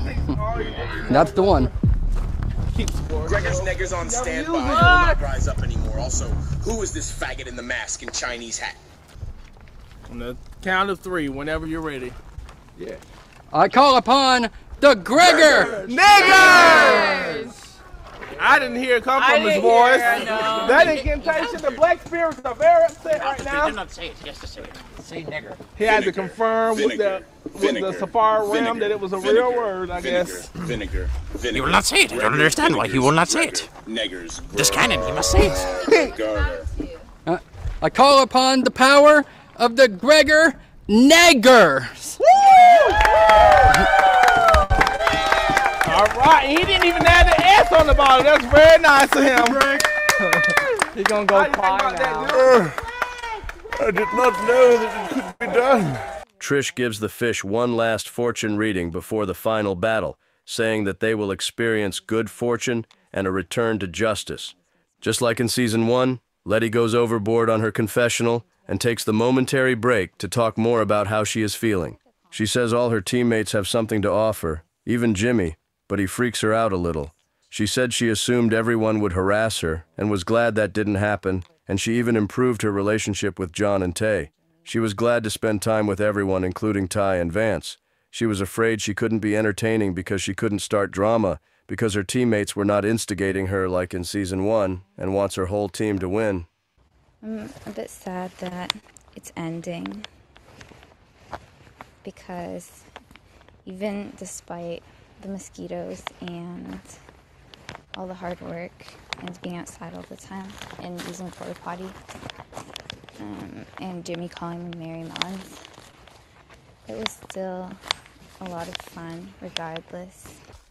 That's the one. Gregor's Neggers on standby. Will not rise up anymore. Also, who is this faggot in the mask and Chinese hat? On the count of 3, whenever you're ready. Yeah. I call upon the Gregor! Niggers! I didn't hear it come from his voice. No. That incantation, the black spirits are very upset right now. Do not say it. He has to say it. Say nigger. He had to confirm with the Safari Ram that it was a real word, I guess. Vinegar. He will not say it. I don't understand why he will not say it. Neggers. This canon, he must say it. I call upon the power of the Gregor Neggers! All right, he didn't even add the S on the bottom. That's very nice of him. He's gonna go fly now. I did not know that it could be done. Trish gives the fish one last fortune reading before the final battle, saying that they will experience good fortune and a return to justice. Just like in Season 1, Letty goes overboard on her confessional and takes the momentary break to talk more about how she is feeling. She says all her teammates have something to offer, even Jimmy, but he freaks her out a little. She said she assumed everyone would harass her and was glad that didn't happen, and she even improved her relationship with John and Tay. She was glad to spend time with everyone, including Ty and Vance. She was afraid she couldn't be entertaining because she couldn't start drama, because her teammates were not instigating her like in Season 1, and wants her whole team to win. I'm a bit sad that it's ending, because even despite the mosquitoes and all the hard work and being outside all the time and using the porta potty, and Jimmy calling me Mary Mullins, it was still a lot of fun regardless.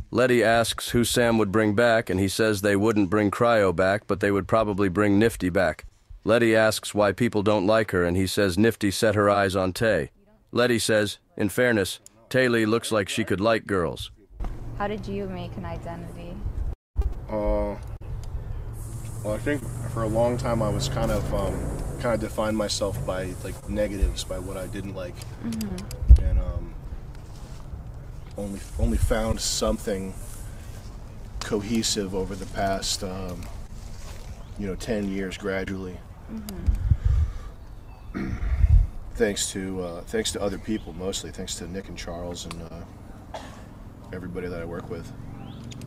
Letty asks who Sam would bring back, and he says they wouldn't bring Cryo back, but they would probably bring Nifty back. Letty asks why people don't like her, and he says Nifty set her eyes on Tay. Letty says, in fairness, Taylor looks like she could like girls. How did you make an identity? Well, I think for a long time I was kind of defined myself by like negatives, by what I didn't like, and only found something cohesive over the past 10 years gradually. Thanks to other people, mostly thanks to Nick and Charles and everybody that I work with.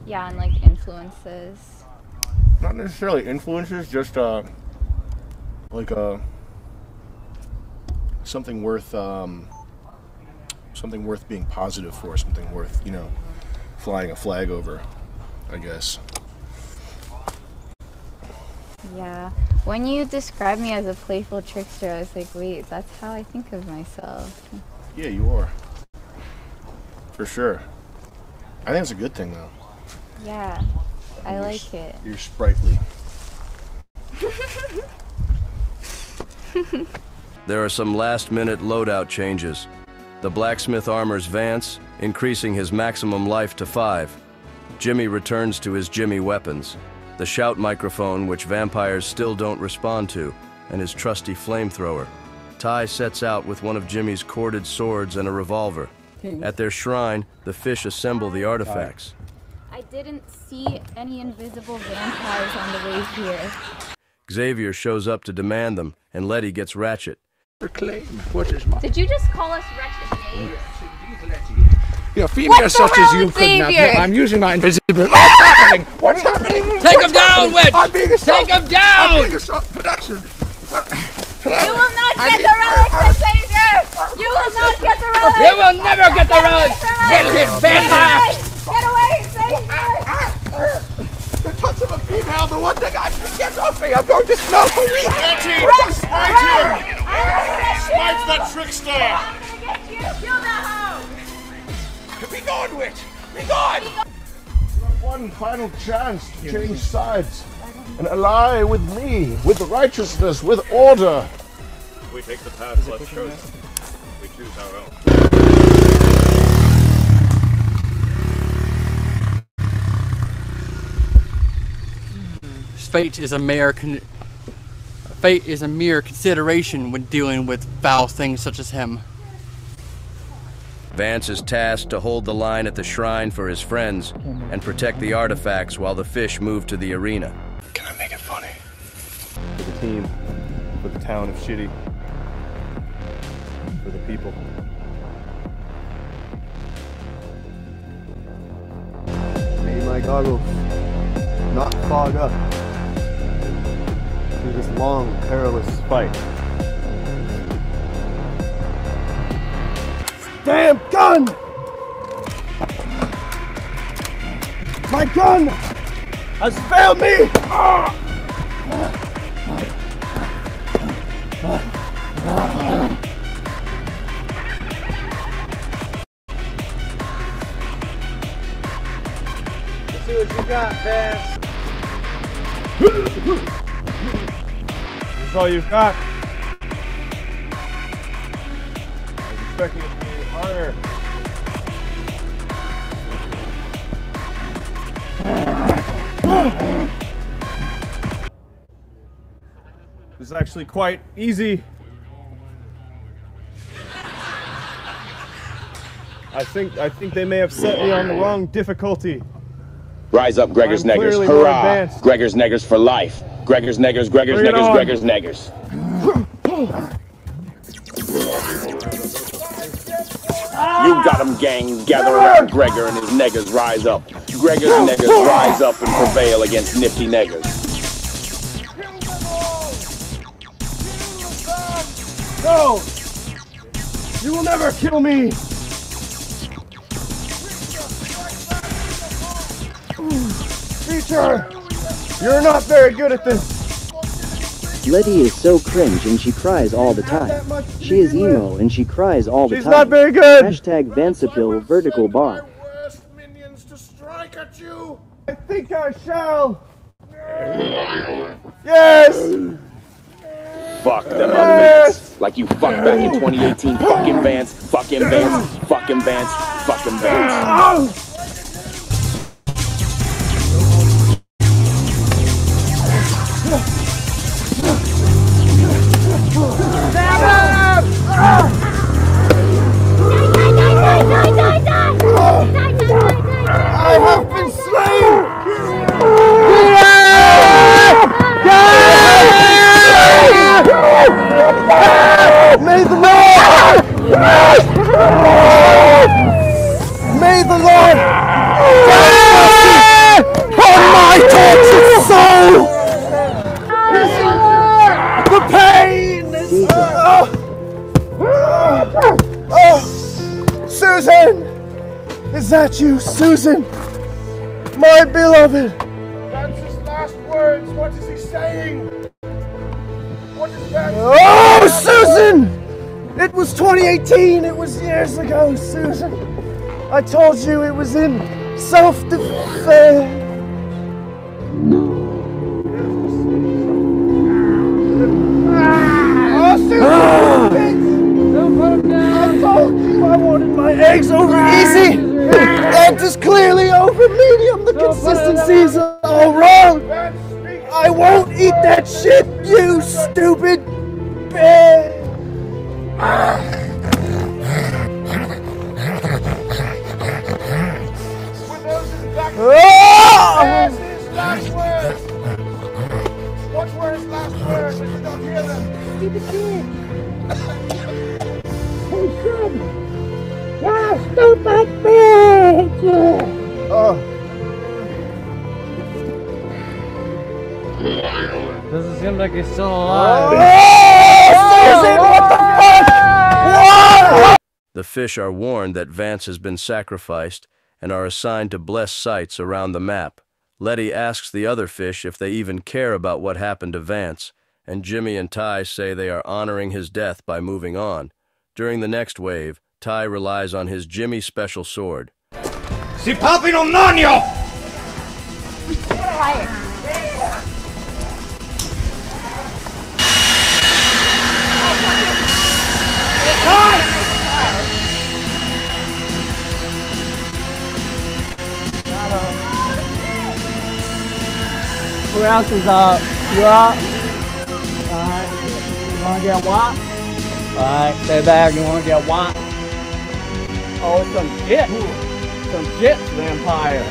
Yeah, and like influences. Not necessarily influences, just something worth being positive for, something worth flying a flag over, I guess. Yeah. When you described me as a playful trickster, I was like, wait, that's how I think of myself. Yeah, you are. For sure. I think it's a good thing, though. Yeah, I like it. You're sprightly. There are some last-minute loadout changes. The blacksmith armors Vance, increasing his maximum life to 5. Jimmy returns to his Jimmy weapons, the shout microphone which vampires still don't respond to, and his trusty flamethrower. Ty sets out with one of Jimmy's corded swords and a revolver. At their shrine, the fish assemble the artifacts. I didn't see any invisible vampires on the way here. Xavier shows up to demand them, and Letty gets ratchet. Reclaim what is mine. Did you just call us wretched knaves? Yeah, females such as you could not. I'm using my invisibility. What's happening? What's happening? Take him down, Witch! Take him down! I'm being assaulted. Production. You will not get the relics of Savior! You will not get the relics! You will never get the relics! Get him, vampire! Get away, Savior! The touch of a female, the one thing I can get off me. I'm going to smell for you. Letty! Smite him! Smite that trickster! I'm gonna get you! You know! Be gone, witch! Be gone! You have one final chance to change sides and ally with me, with righteousness, with order. We take the path less chosen. We choose our own. Fate is a mere consideration when dealing with foul things such as him. Vance is tasked to hold the line at the shrine for his friends and protect the artifacts while the fish move to the arena. Can I make it funny? For the team, for the town of Shitty, for the people. May my goggles not fog up through this long, perilous fight. Damn gun! My gun has failed me! Let's see what you got, Vance. This is all you've got. I was expecting it to be harder. This is actually quite easy. I think they may have set me on the wrong difficulty. Rise up, Gregor's I'm Neggers. clearly more Hurrah! advanced. Gregor's Neggers for life. Gregor's Neggers, Gregor's Bring it Neggers, on. Gregor's Neggers. You got 'em, gang. Gather around Gregor and his neggers rise up. Gregor's neggers rise up and prevail against nifty neggers. No! You will never kill me! Creature! You're not very good at this! Letty is so cringe and she cries all the time. She is emo and she cries all the She's time. not very good! Hashtag Vansapil vertical bar. I think I shall! Yes! Fuck them Vance. Like you fucked back in 2018. Fucking Vance. Fucking Vance. Fucking Vance. Fucking Vance. I have been slain! May the Lord! May the Lord on my tortured soul! The pain! Susan! Is that you, Susan? My beloved! That's his last words. What is he saying? What is that? Oh, Susan! It was 2018. It was years ago, Susan. I told you it was in self-defense. Oh, Susan! I told you I wanted my eggs over easy. And just clearly over medium. The consistency's all wrong. I won't eat that shit, you stupid bitch. There's his last words. What were his last words? I did not hear them. Keep it good. Hey, son. You stupid bitch. Oh. Doesn't seem like he's still alive. Susan, what the fuck? What? The fish are warned that Vance has been sacrificed and are assigned to blessed sites around the map. Letty asks the other fish if they even care about what happened to Vance, and Jimmy and Ty say they are honoring his death by moving on. During the next wave, Ty relies on his Jimmy special sword. Si papi non nonno! Who else is up? You up? Alright. You wanna get whopped? Alright, stay back. You wanna get whopped? Oh, some shit. Some shit, vampire.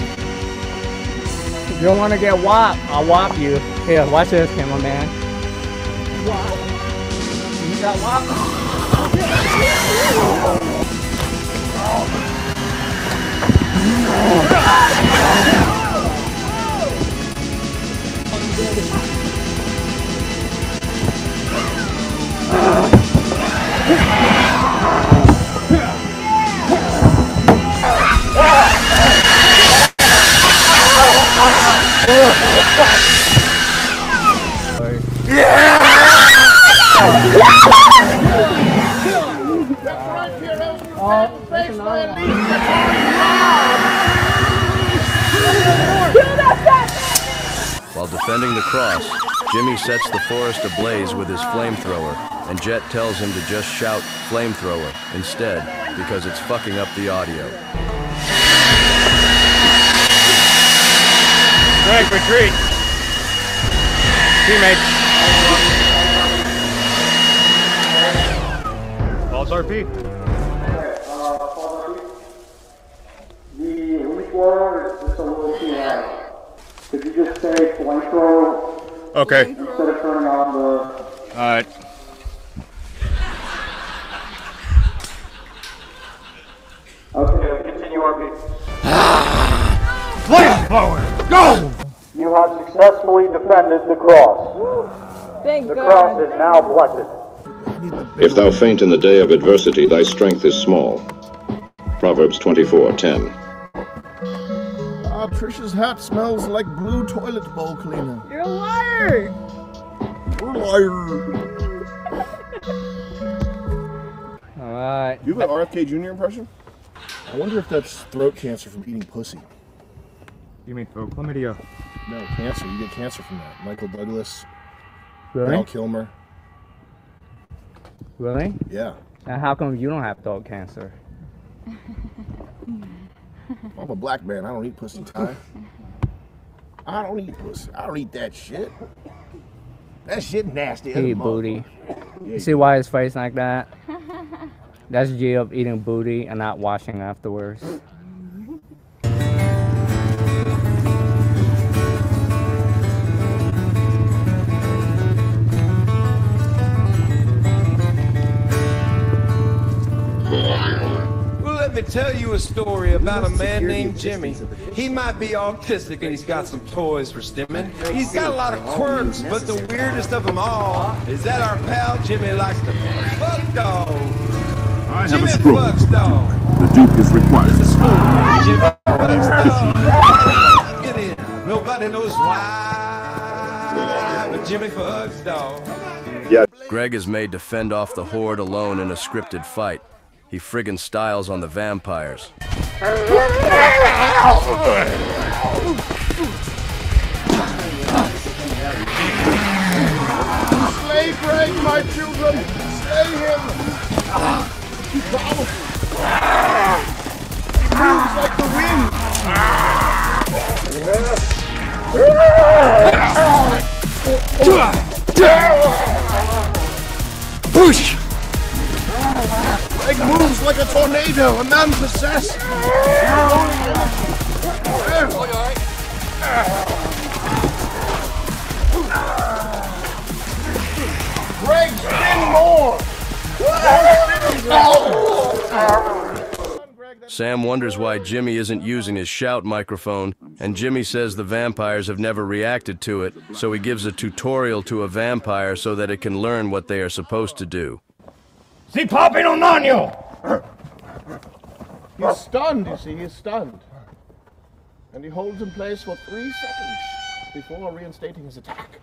If you don't wanna get whopped, I'll whop you. Here, watch this, cameraman. Whop. You got whopped? While defending the cross, Jimmy sets the forest ablaze with his flamethrower, and Jet tells him to just shout flamethrower instead because it's fucking up the audio. Greg, retreat! Teammates! False RP. The Elite Warrior is just a little too high. Could you just say flamethrower? Okay. Instead of turning on the... Alright. Okay, continue RP. Flamethrower! Go! You have successfully defended the cross. Thank The God. cross is now blessed. If thou faint in the day of adversity, thy strength is small. Proverbs 24:10. Trisha's hat smells like blue toilet bowl cleaner. You're a liar! We're liars. Alright. Do you have an RFK Jr. impression? I wonder if that's throat cancer from eating pussy. You mean throat chlamydia? No, cancer. You get cancer from that. Michael Douglas. Really? Val Kilmer. Really? Yeah. And how come you don't have throat cancer? I'm a black man. I don't eat pussy, Ty. I don't eat pussy. I don't eat that shit. That shit nasty. He eat booty. You see why his face like that? That's G of eating booty and not washing afterwards. Well, let me tell you a story about a man named Jimmy. He might be autistic and he's got some toys for stimming. He's got a lot of quirks, but the weirdest of them all is that our pal Jimmy likes to fuck dogs. Jimmy fucks dogs. The Duke is required. Nobody knows why, but Jimmy fucks dog. Yeah. Greg is made to fend off the horde alone in a scripted fight. He friggin' styles on the vampires. Slay Greg, my children! Slay him! He's powerful! He moves like the wind! Push! Greg moves like a tornado, a man possessed! Greg, spin more! Sam wonders why Jimmy isn't using his shout microphone, and Jimmy says the vampires have never reacted to it, so he gives a tutorial to a vampire so that it can learn what they are supposed to do. Si popping on you! He's stunned, you see, he's stunned. And he holds in place for 3 seconds before reinstating his attack.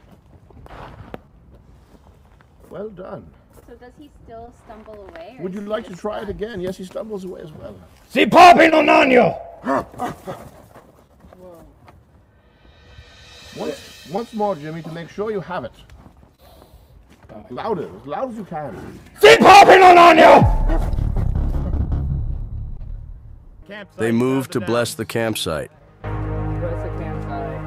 Well done. So does he still stumble away? Would you like to try it again? Yes, he stumbles away as well. Si popping on you! Once more, Jimmy, to make sure you have it. Louder, as loud as you can. Si popping on you! They move to bless the campsite. Where's the campsite?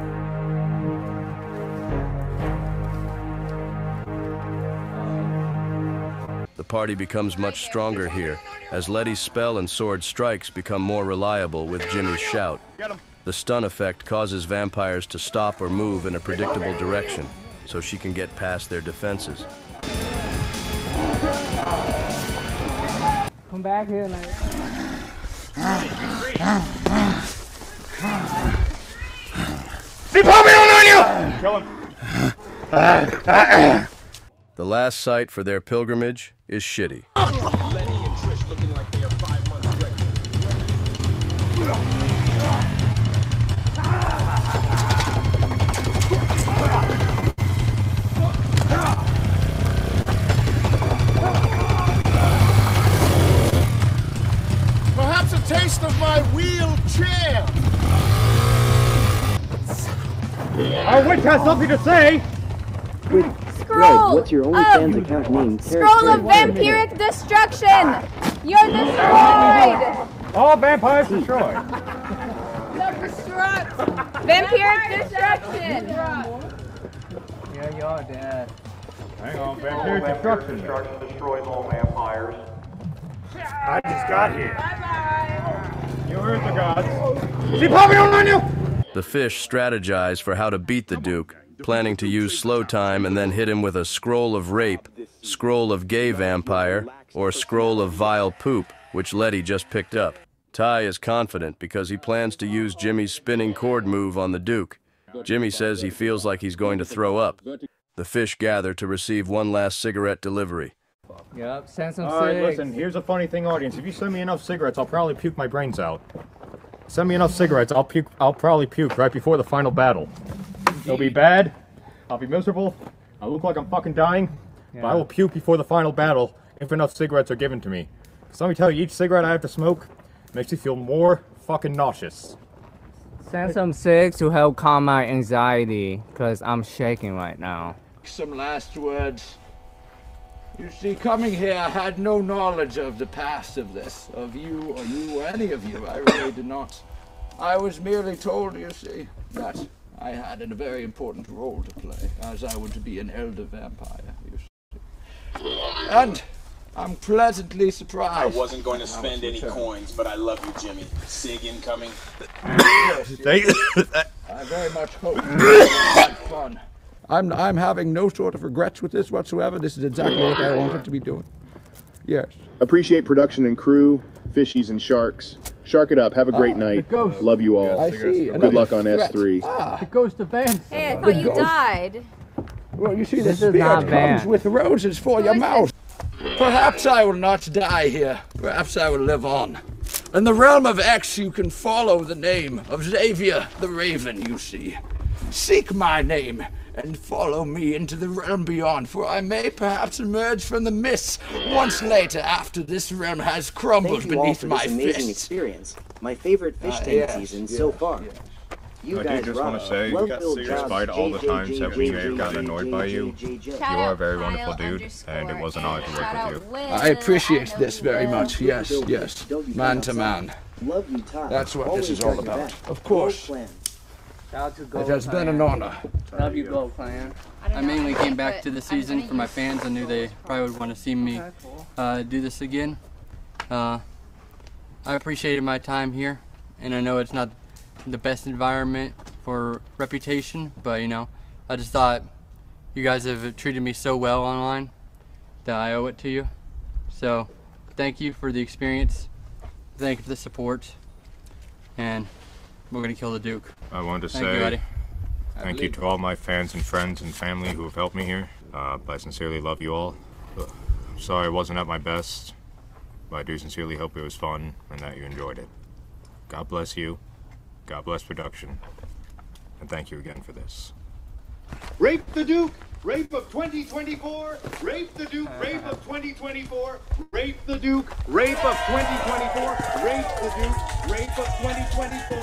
The party becomes much stronger here, as Letty's spell and sword strikes become more reliable with Jimmy's shout. The stun effect causes vampires to stop or move in a predictable direction, so she can get past their defenses. Come back here, man. Si popping on you! Kill him. The last site for their pilgrimage is Shitty. Perhaps a taste of my wheelchair. Our witch has something to say. Scroll! What's your OnlyFans account name? Scroll of vampiric destruction! You're destroyed! All vampires destroyed. Self-destruct! Vampiric destruction! Yeah, you're dead. Hang on, vampiric destruction. Destruction destroys all vampires. I just got here. Bye-bye. You heard the gods. Si popping on you! The fish strategize for how to beat the Duke, planning to use slow time and then hit him with a scroll of rape, scroll of gay vampire, or scroll of vile poop, which Letty just picked up. Ty is confident because he plans to use Jimmy's spinning cord move on the Duke. Jimmy says he feels like he's going to throw up. The fish gather to receive one last cigarette delivery. Yep, send some All right, cigs. listen, here's a funny thing, audience. If you send me enough cigarettes, I'll probably puke my brains out. Send me enough cigarettes, I'll probably puke right before the final battle. It'll be bad, I'll be miserable, I'll look like I'm fucking dying, but I will puke before the final battle if enough cigarettes are given to me. Because let me tell you, each cigarette I have to smoke makes me feel more fucking nauseous. Send some cigs to help calm my anxiety, because I'm shaking right now. Some last words. You see, coming here, I had no knowledge of the past of this, of you or any of you. I really did not. I was merely told, you see, that I had a very important role to play, as I would be an elder vampire, you see. And I'm pleasantly surprised. I wasn't going to spend any coins, but I love you, Jimmy. Sig incoming. Yes, I very much hope you had fun. I'm having no sort of regrets with this whatsoever. This is exactly what I wanted to be doing. Yes. Appreciate production and crew, fishies and sharks. Shark it up. Have a great night. Love you all. I see. Good luck on S3. It goes to Van. Hey, I thought you died. Well, you see, the This is spirit not comes bad. with roses for your mouth. Perhaps I will not die here. Perhaps I will live on. In the realm of X, you can follow the name of Xavier the Raven, you see. Seek my name and follow me into the realm beyond, for I may perhaps emerge from the mists once later after this realm has crumbled beneath my amazing fists. experience. My favorite Fishtank season so far. You I guys do just want to say, well-filled jobs, despite all the times that we may have gotten annoyed by you, you are a very wonderful dude, and it was an honor to work with you. I appreciate this very much. Yes, yes. Man to man. Love you, Ty. That's what this Always is all got your about. back. Of course. No plan. It has been an honor. Love you, Gold Clan. I mainly came back to the season for my fans. I knew they probably would want to see me do this again. I appreciated my time here, and I know it's not the best environment for reputation, but you know, I just thought you guys have treated me so well online that I owe it to you. So thank you for the experience, thank you for the support, and we're gonna kill the Duke. I wanted to Thank say you, Eddie. thank you to all my fans and friends and family who have helped me here. I sincerely love you all. I'm sorry I wasn't at my best, but I do sincerely hope it was fun and that you enjoyed it. God bless you. God bless production. And thank you again for this. Rape the Duke! Rape of 2024! Rape the Duke! Rape of 2024! Rape the Duke! Rape of 2024! Rape the Duke! Rape of 2024!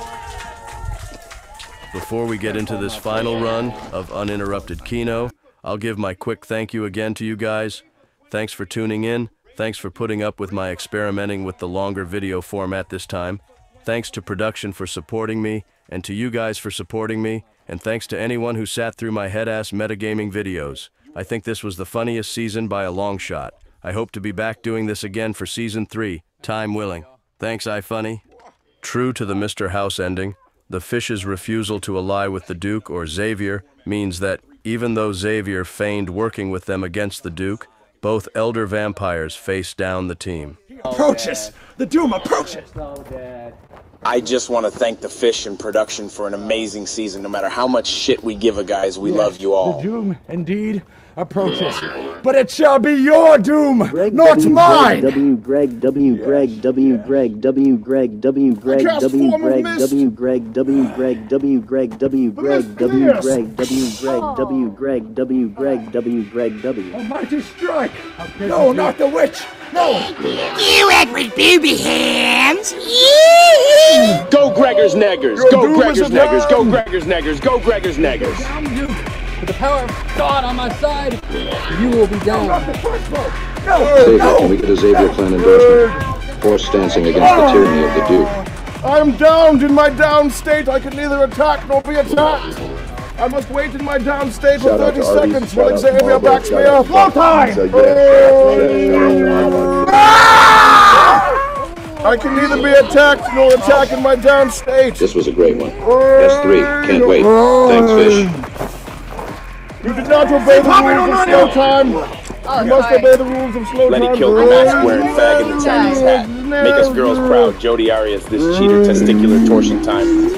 Before we get into this final run of uninterrupted Kino, I'll give my quick thank you again to you guys. Thanks for tuning in. Thanks for putting up with my experimenting with the longer video format this time. Thanks to production for supporting me, and to you guys for supporting me, and thanks to anyone who sat through my head-ass metagaming videos. I think this was the funniest season by a long shot. I hope to be back doing this again for Season 3, time willing. Thanks, iFunny. True to the Mr. House ending, the Fish's refusal to ally with the Duke or Xavier means that, even though Xavier feigned working with them against the Duke, both elder vampires face down the team. Approaches! The Doom approaches! I just want to thank the Fish and production for an amazing season. No matter how much shit we give a guys, we love you all. The Doom indeed approaches. But it shall be your doom, not mine! Greg W. Greg W. Greg W. Greg W. Greg W. Greg W. Greg W. Greg W. Greg W. Greg W. Greg W. Greg W. Greg W. Greg W. Greg W. A mighty strike! No, not the witch! No! You Edward Booby Hands! Go Gregor's Neggers! Go Gregor's Neggers! Go Gregor's Neggers! Go Gregor's Neggers! With the power of God on my side, you will be down. Xavier, can we get a Xavier clan endorsement? Force dancing against the tyranny of the Duke. I'm downed in my down state. I can neither attack nor be attacked. I must wait in my down state for 30 seconds while Xavier backs me up. Slow time! I can neither be attacked nor attack in my down state. This was a great one. S3, can't wait. Thanks, Fish. You did not obey the rules of slow time. You must obey the rules of slow time. Lenny killed the mask-wearing fag in the Chinese hat. Make us girls proud. Jody Arias, this cheater testicular torsion time.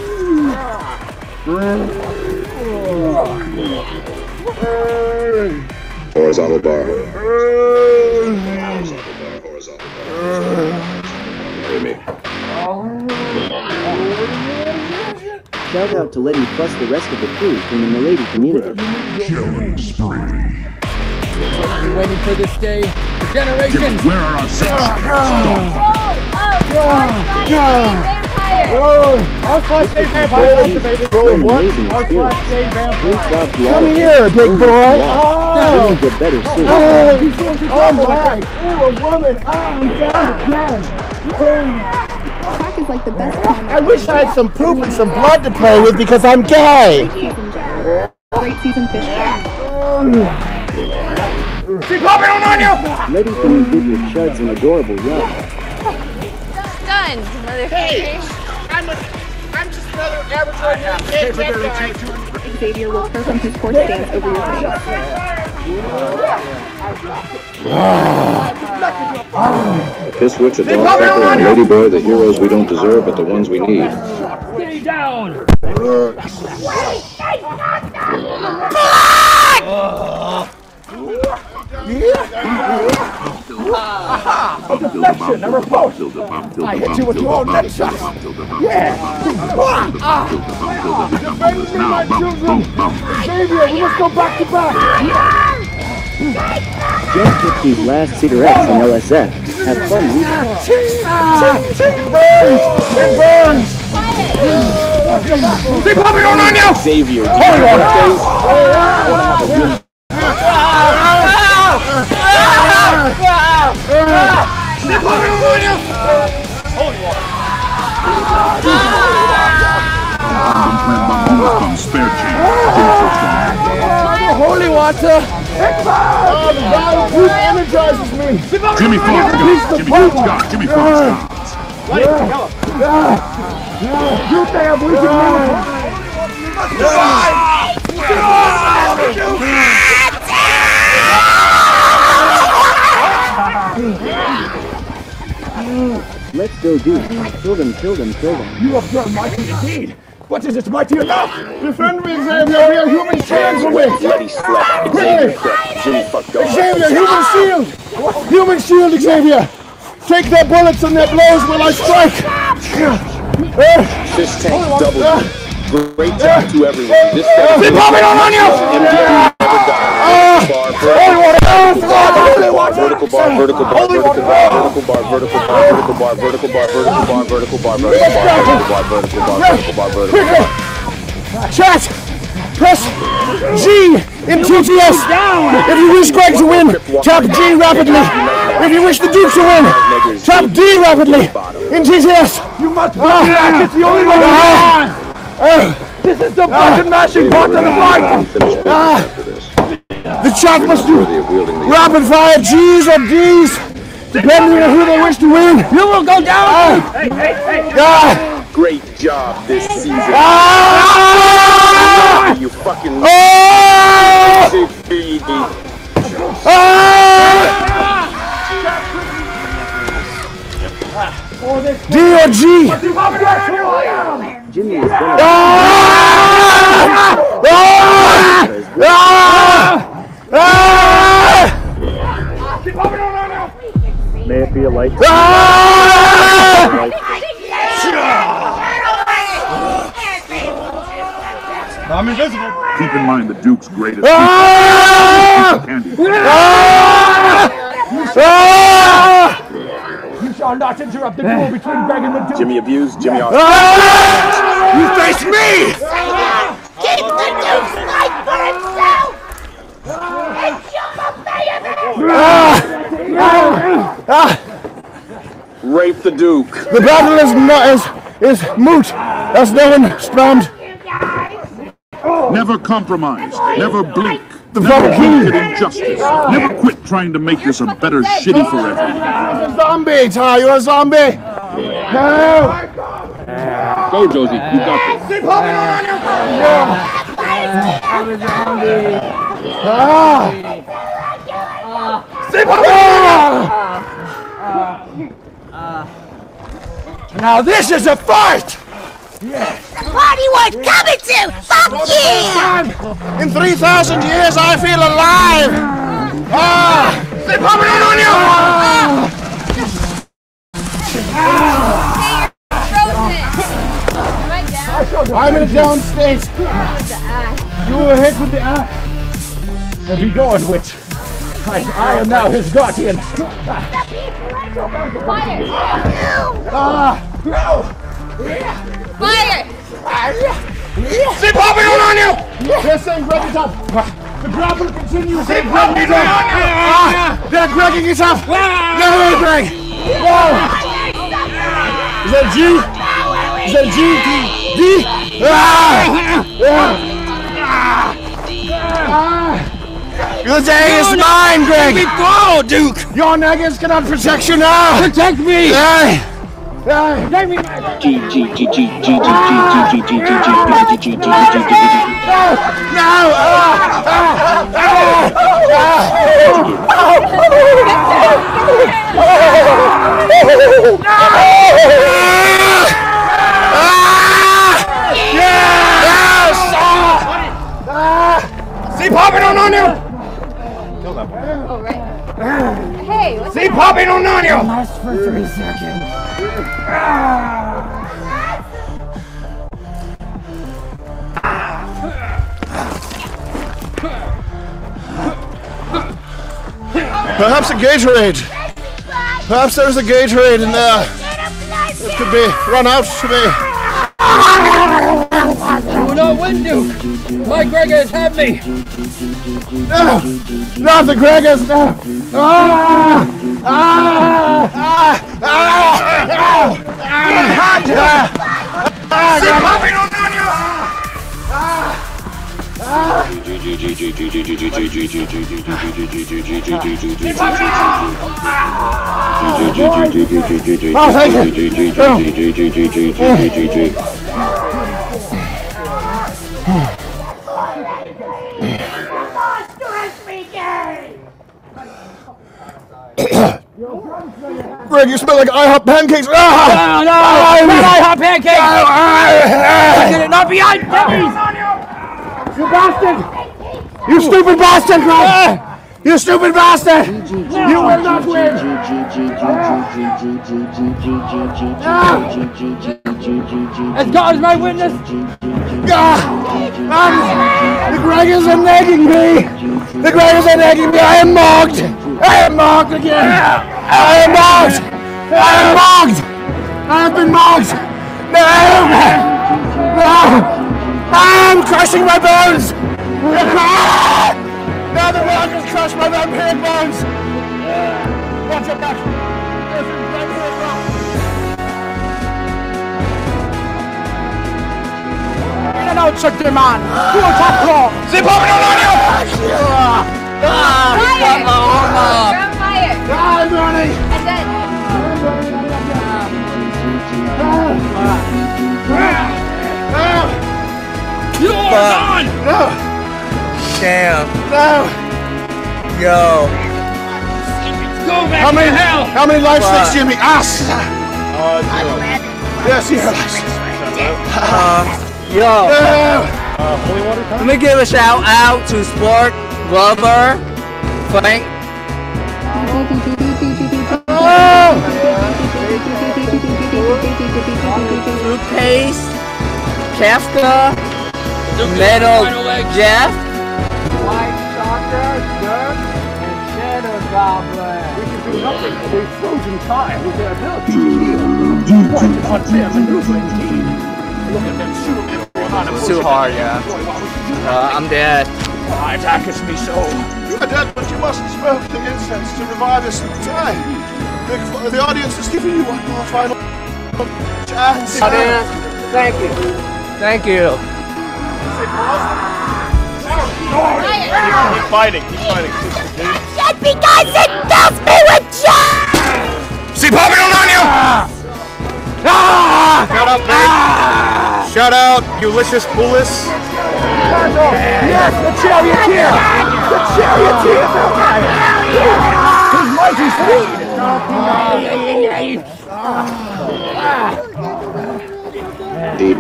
Horizontal bar. Hear me. Shout out to Letty plus the rest of the crew from the Milady community. Killing spree. I've been waiting for this day for generations. Where are our sex? Come here, big boy. Oh, get better soon. Oh my! Oh, a woman! Oh, I'm down again. Is like the best I wish I had some poop and some blood to play with because I'm gay. Great season fish. Keep popping on you! Letty, can you give your chuds an adorable yum? Stunned, motherfucker. I'm just another average guy. Xavier will perform his horse dance over your face. Piss Wichita, Pepper, and Ladyboy, the heroes we don't deserve, but the ones we need. Stay down! A deflection, a repulse. I hit you with your own neck shot. Yeah. Defend me, my children. Xavier, we must go back to back. Just took these last cigarettes in LSF. Have fun, you. It burns! Keep popping on you! Xavier, Hold on! Keep popping on you! Spare change. Holy water! Oh, the battle energizes me! Jimmy Fox got Jimmy Fox got. You damn weak Let's go, dude. Kill them, kill them, kill them. You have done mighty indeed. What is it mighty enough? Defend me, Xavier. We are human shields away. Bloody slap. Xavier crap. Jimmy fucked off. Xavier, human shield. Human shield, Xavier. Take their bullets and their blows while I strike. Fishtank doubled. Great job to everyone. This Keep popping on you! Vertical bar, vertical bar, vertical bar, vertical bar, vertical bar, vertical bar, vertical bar, vertical bar, vertical bar, vertical bar, vertical bar, vertical bar, vertical bar. Chat! Press G in TTS. If you wish Greg to win, tap G rapidly. If you wish the Duke to win, tap D rapidly in TTS. You must back. It's the only one. This is the button mashing part of the fight. The chat must do rapid fire G's or D's, depending on who they wish to win. You will go down. Great job this season. You fucking D or G. Jimmy is May it be a light. I'm invisible. Keep in mind the Duke's greatest. You shall not interrupt the duel between Greg and the Duke. Jimmy abused, Jimmy off. You face me! Keep the Duke's life for himself! It's your Rape the Duke. The battle is moot. That's no one stormed. Never compromise. Never blink. The Never fucking blink at injustice. Never quit trying to make this a better shitty for everyone. You're a zombie, Ty. You're a zombie. No. Go, Josie. You got this. Keep holding on your Now this is a fight! The party was coming to! Fuck yeah! In 3,000 years I feel alive! They're popping on you! I'm in a down state. You were hit with the eye. And he going with. I am now his guardian. Fire! They're popping on you! They're saying Greg is up. The grapple continues. They're Greg is up. They're Gregging it up. No, Greg. Whoa. Is that G? Is that G? D? Your day is mine, Greg! Let me go, Duke! Your nuggets cannot protect you now! Protect me! Give me my... See popping on you! Oh, right. Hey, what's See popping popping on you! Last for 3 seconds. Perhaps a Gatorade. Perhaps there's a Gatorade in there. It could be run out to me. You will not win, Duke. My Gregors have me. No, not the Gregors, no. Oh, thank Greg, you smell like IHOP pancakes. No, not IHOP pancakes. Can it not be pancakes? You bastard! You stupid bastard, Greg! You stupid bastard! You will not win! As God is my witness! The Gregors are nagging me! The Gregors are nagging me! I am mocked! I am mocked again! I am mocked! I am mocked! I have been mocked! No! I'm crushing my bones! Now the rock has crushed my vampiric bones! Watch your back! There's a vampiric rock! In and out, check them on! Do a top claw! C'est pas bien, Mario! He's got my arm up! You're on fire! I'm running! I'm dead. You're on! No! Damn. No! Yo. Go back to hell! How many life sticks, Jimmy? Yes, yes. Yo. No! Let me give a shout out to Sport, Glover, Frank. Toothpaste, Kafka, Metal Jeff. White Chakra, Dirk, and Shadow Goblin. We can do nothing but a frozen time with their ability to heal. Quite an unfair maneuver indeed. Look at them shoot. It's too hard, yeah. I'm dead. Why attackest me so? You are dead, but you must smoke the incense to revive us in time. The audience is giving you one more final chance. Audience, thank you. Thank you. He's fighting. Shit, because it fills me with joy! See, popping on you! Shut up, Nick! Shut out, Ulysses Poulis! Yes, the charioteer! The charioteer! His mighty speed! The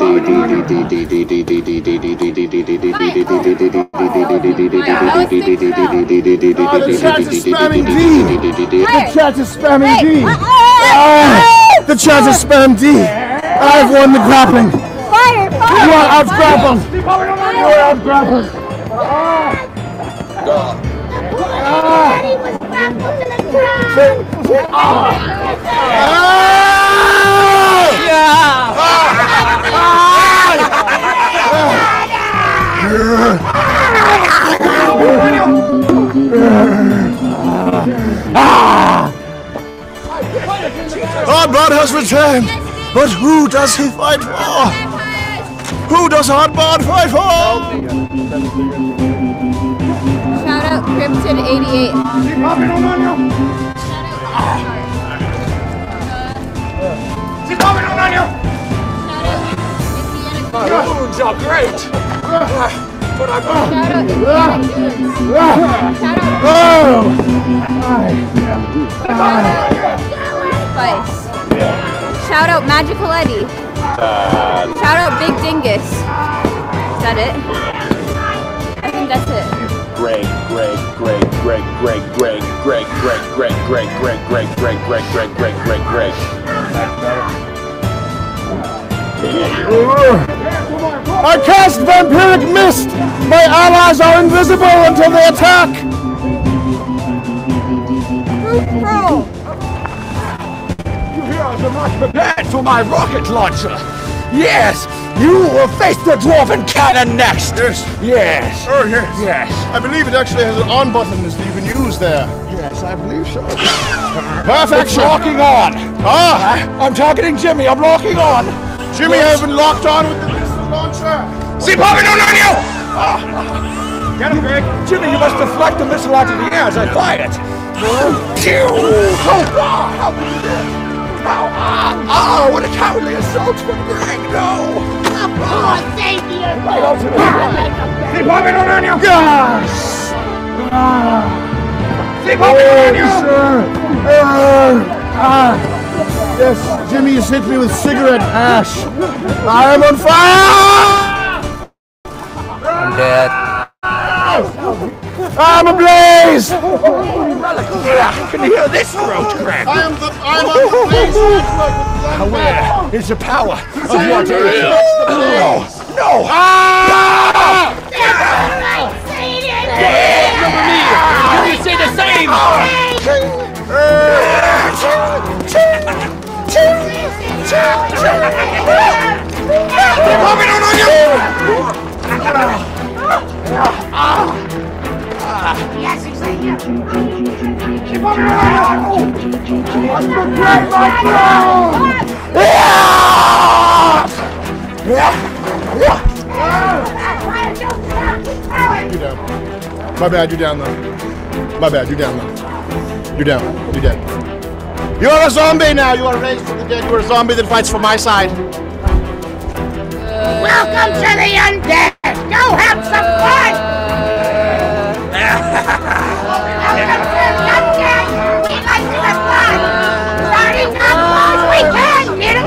chat is spamming D! The chat is spamming D! The chat is spamming D! I've won the grappling! Fire! You are out-grappled! You are out-grappled! Daddy was grappled to the ground! Hardbot has returned, but who does he fight for? Who does Hardbot fight for? Shout out Cryptid88. My wounds are great! But I'm Spice. Shout out Magical Eddie. Shout out Big Dingus. Is that it? I think that's it. Greg, Greg, Greg, Greg, Greg, Greg, Greg, Greg, Greg, Greg, Greg, Greg, Greg, Greg, Greg, Greg, Greg, Greg. I cast vampiric mist! My allies are invisible until they attack! You heroes are not prepared for my rocket launcher! Yes! You will face the dwarven cannon next! Yes! Oh, yes. Yes! I believe it actually has an on button that you can use there. Yes, I believe so. Perfect! It's locking on! Ah! I'm targeting Jimmy, I'm locking on! Jimmy has been locked on with the missile launcher! See, Bobby, don't on you! Get him, Greg! Jimmy, you must deflect the missile out of the air as I fire it! How can you do it? Oh, what a cowardly assault from Greg, no! Oh, thank you! Right on to the See, Bobby, don't on you! Yes! See, Bobby, don't on you! Yes, Jimmy has hit me with cigarette ash. I am on fire! I'm dead. I'm ablaze! Can you hear this throat crack? I'm on the blaze! Where is the power of your No! No! You say the same! Yes, exactly. My bad, you're down though. My bad, you're down though. You're down. You're dead. You are a zombie now. You are raised from the dead. You are a zombie that fights for my side. Welcome to the undead. Go have some fun. Welcome to the undead. We like to have fun. Starting up close we can. Get him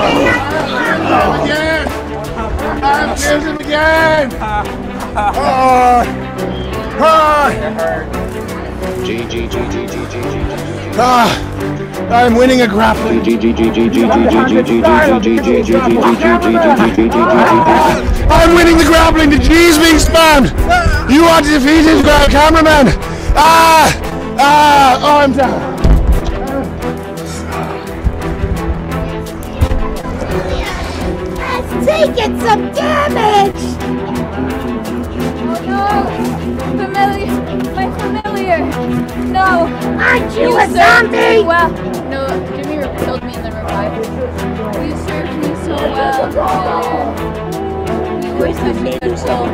Again. I'm killed again. I'm winning a grappling. I'm winning the grappling. The G is being spammed. You are defeated, cameraman. Oh, I'm down. Let's take it some damage. My familiar. No. Aren't you a zombie? Well, no, Jimmy killed me and then revived. You served me so well, familiar. You were such a good soul.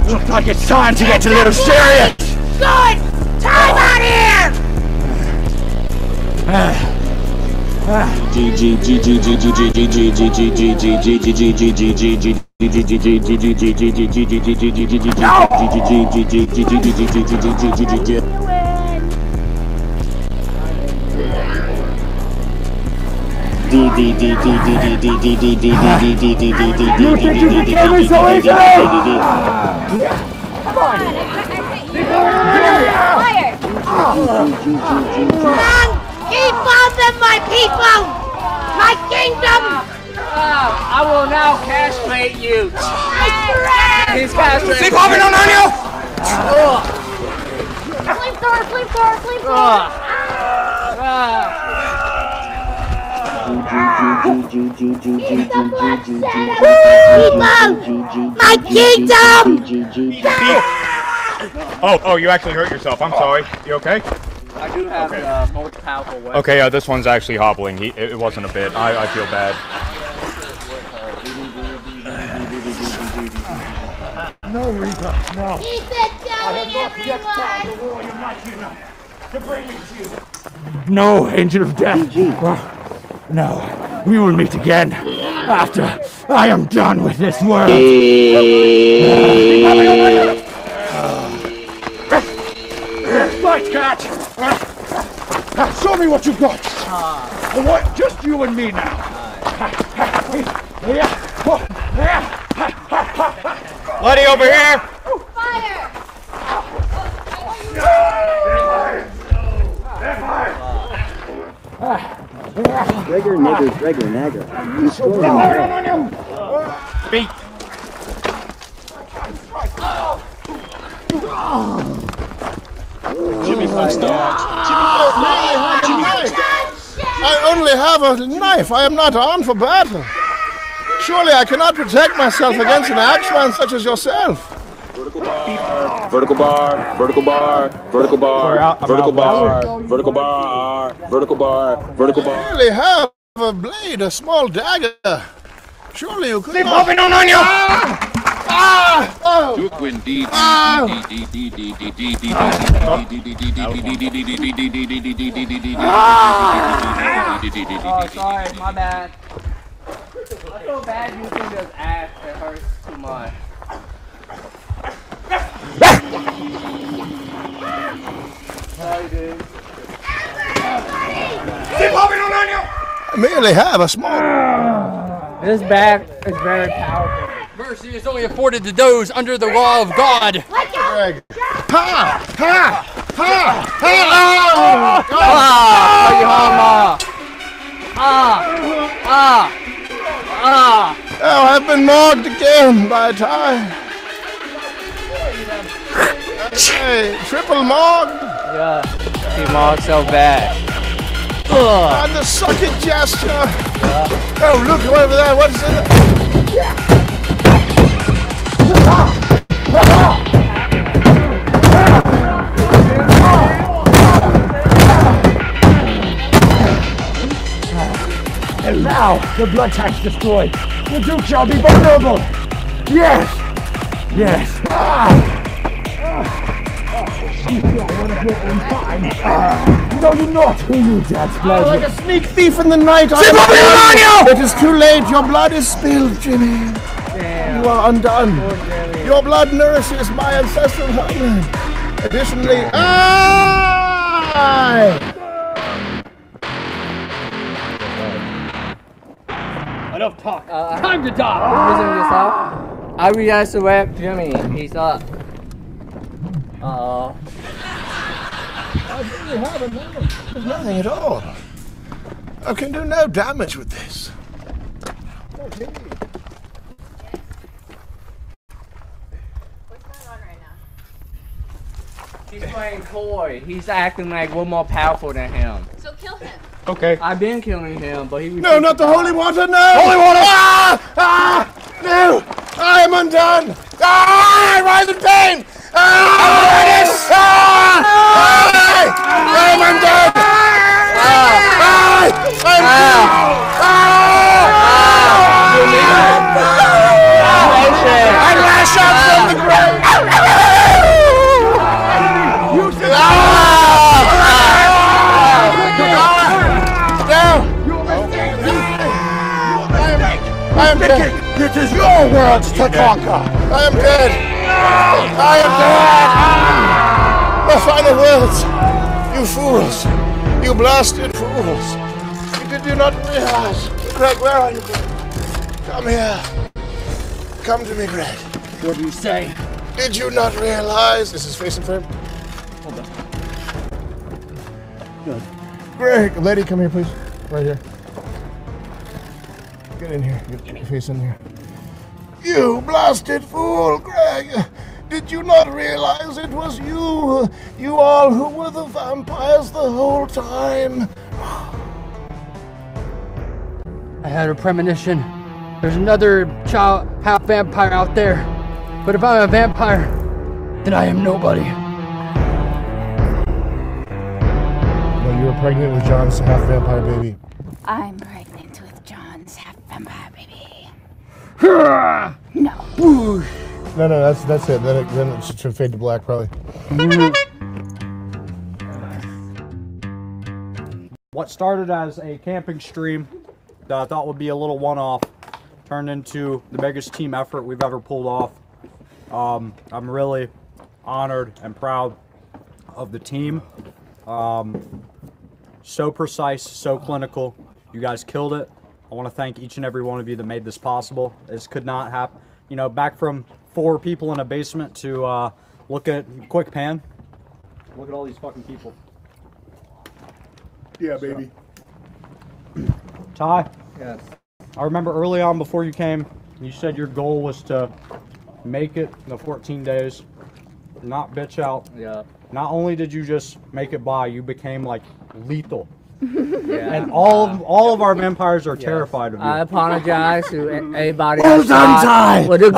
Looks like it's time to get a little serious. Good. Time out here. Keep on them, my people! My kingdom! I will now castrate you. He's castrated. See, Bobby, don't on you! Flamethrower, flamethrower, flamethrower! My kingdom! Oh, you actually hurt yourself. I'm sorry. You okay? I do have the most powerful weapon. Okay, this one's actually hobbling. It wasn't a bit. I feel bad. No, Rita, no. Keep it going, everyone! to bring me to you. No, Angel of Death. No, we will meet again after I am done with this world. Lights, catch! Show me what you've got. What? Just you and me now. Letty, over here! Fire! Gregor, nagger. Beat. Jimmy likes dogs. I only have a knife. I am not armed for battle. Surely I cannot protect myself against an axeman such as yourself. Vertical bar, vertical bar, vertical bar, vertical bar, vertical bar, vertical bar, vertical bar. I only have a blade, a small dagger. Surely you could. Keep popping on you! Oh, sorry, my bad. I feel bad using this axe. It hurts too much. Sorry, dude. Keep popping on you! I merely have a small. This bag is very powerful. Mercy is only afforded to those under the law of God. Greg. Ha! Oh, I've been marked again by Ty. Hey, triple marked. Yeah, he marked so bad. And the sucking gesture. Oh, look over there. What is it? And now, the blood tank's destroyed. The Duke shall be vulnerable. Yes. No, you're not. Who you, Dad's blood? Like a sneak thief in the night. It is too late. Your blood is spilled, Jimmy. Damn. You are undone. Your blood nourishes my ancestral homeland. Additionally, Enough talk. Time to die. Using this up. I resurrect Jimmy. He's up. There's nothing at all. I can do no damage with this. He's playing coy. He's acting like we're more powerful than him. So kill him. Okay. I've been killing him, but he No, not the holy water, no! Holy water! No! I am undone! I rise in pain! I am undone! I lash out from the grave! I am dead. It is your world to conquer. I am dead. I am dead. My final words. You fools. You blasted fools. Did you not realize? Greg, where are you, Greg? Come here. Come to me, Greg. What do you say? Did you not realize? This is face and frame. Hold on. Good. Greg, lady, come here, please. Right here. Get in here. Get your face in here. You blasted fool, Greg! Did you not realize it was you? You all who were the vampires the whole time? I had a premonition. There's another child, half vampire out there. But if I'm a vampire, then I am nobody. No, you were pregnant with John's half vampire baby. I'm pregnant with John's half vampire baby. No. No. No, that's it. Then it should fade to black, probably. what started as a camping stream that I thought would be a little one-off turned into the biggest team effort we've ever pulled off. I'm really honored and proud of the team. So precise, so clinical. You guys killed it. I want to thank each and every one of you that made this possible. This could not happen. You know, back from 4 people in a basement to look at quick pan. Look at all these fucking people. Yeah, baby. Ty? Yes. I remember early on before you came, you said your goal was to make it the 14 days, not bitch out. Yeah. Not only did you just make it by, you became like lethal. Yeah. And all of our vampires are terrified of you. I apologize to everybody. Well done, Ty! With a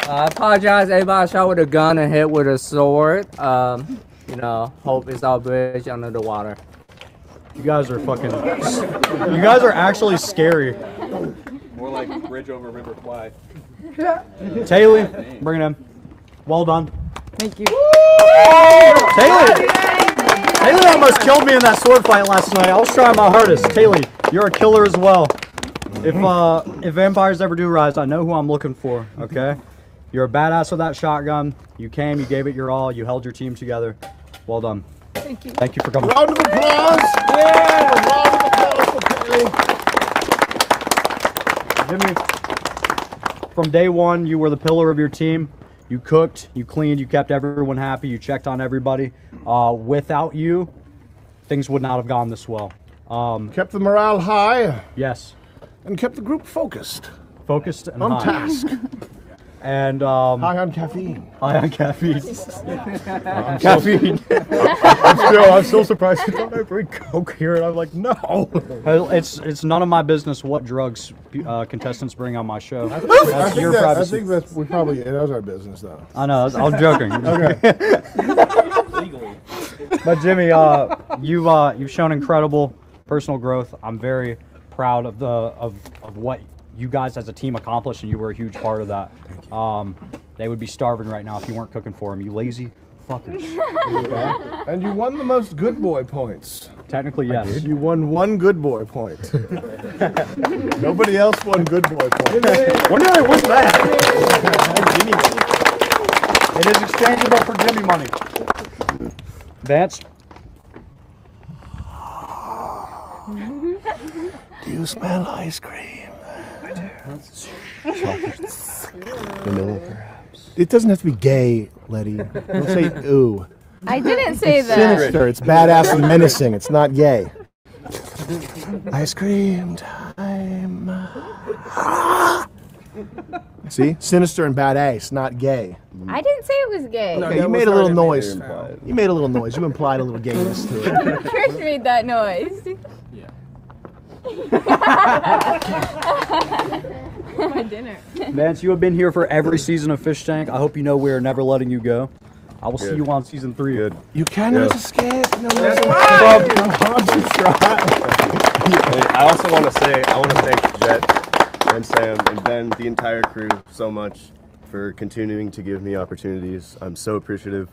I apologize to everybody shot with a gun and hit with a sword. You know, hope it's our bridge under the water. You guys are fucking... You guys are actually scary. More like bridge over River Kwai. Taylor, bring it in. Well done. Thank you. Taylor almost killed me in that sword fight last night. I was trying my hardest. Taylor, you're a killer as well. If vampires ever do rise, I know who I'm looking for, okay? You're a badass with that shotgun. You came, you gave it your all, you held your team together. Well done. Thank you. Thank you for coming. Round of applause! Yeah! Round of applause for Perry. Jimmy, from day one, you were the pillar of your team. You cooked, you cleaned, you kept everyone happy, you checked on everybody. Without you, things would not have gone this well. Kept the morale high. Yes. And kept the group focused. Focused and on high. task. And high on caffeine. High on caffeine. Caffeine. I'm still surprised you thought I bring coke here, and I'm like, no. It's none of my business what drugs contestants bring on my show. I That's your privacy. think that we probably it is our business though. I know. I'm joking. Okay. But Jimmy, you've shown incredible personal growth. I'm very proud of what you guys as a team accomplished, and you were a huge part of that. They would be starving right now if you weren't cooking for them. You lazy fuckers. And you won the most good boy points. Technically, yes. You won 1 good boy point. Nobody else won good boy points. What's that? It is exchangeable for Jimmy money. Vance? Do you smell ice cream? I do. Vanilla, perhaps. It doesn't have to be gay, Letty. Don't say ooh. I didn't say It's that. sinister. It's badass and menacing. It's not gay. Ice cream time. See? Sinister and badass, not gay. I didn't say it was gay. Okay, you made a little noise. You made a little noise. You implied a little gayness to it. Chris made that noise. My dinner. Vance, you have been here for every season of Fishtank. I hope you know we're never letting you go. I will see you on season 3. Good. You cannot escape. No, I also want to say, I want to thank Jet and Sam and Ben, the entire crew, so much for continuing to give me opportunities. I'm so appreciative,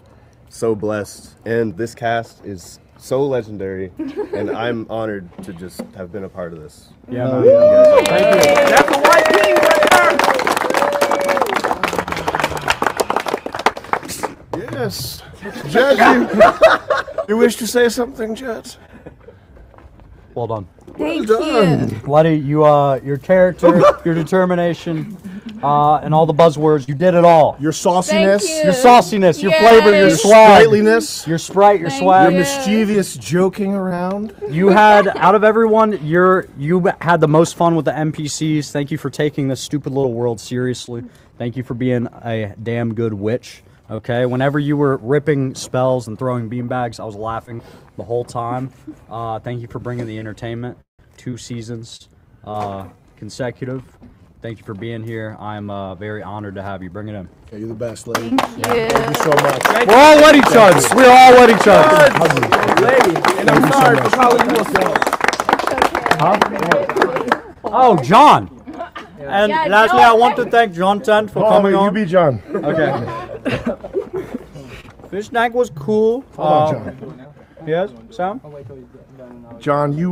so blessed, and this cast is so legendary, and I'm honored to just have been a part of this. Yeah, man. Thank you. That's a white team right there. Yes. Jet, you wish to say something, Jet? Well done. Thank you. Letty, your character, your determination, and all the buzzwords, you did it all. Your sauciness. Thank you. Your sauciness, your Yay. flavor, your swag. Sprightliness. Your sprite, your Thank swag. Your mischievous joking around. You had, out of everyone, you had the most fun with the NPCs. Thank you for taking this stupid little world seriously. Thank you for being a damn good witch. Okay, whenever you were ripping spells and throwing beanbags, I was laughing the whole time. Thank you for bringing the entertainment. 2 seasons consecutive. Thank you for being here. I'm very honored to have you. Bring it in. Yeah, you're the best, lady. Thank you. Thank you so much. We're all Letty chuds. We're all Letty chuds. Lady, and I'm sorry for calling you a son. Huh? Oh, John. And Yeah, lastly, John. I want to thank John Tent for coming on. You be John. Okay. Fishtank was cool. Hold on, John. Yes, Sam? John, we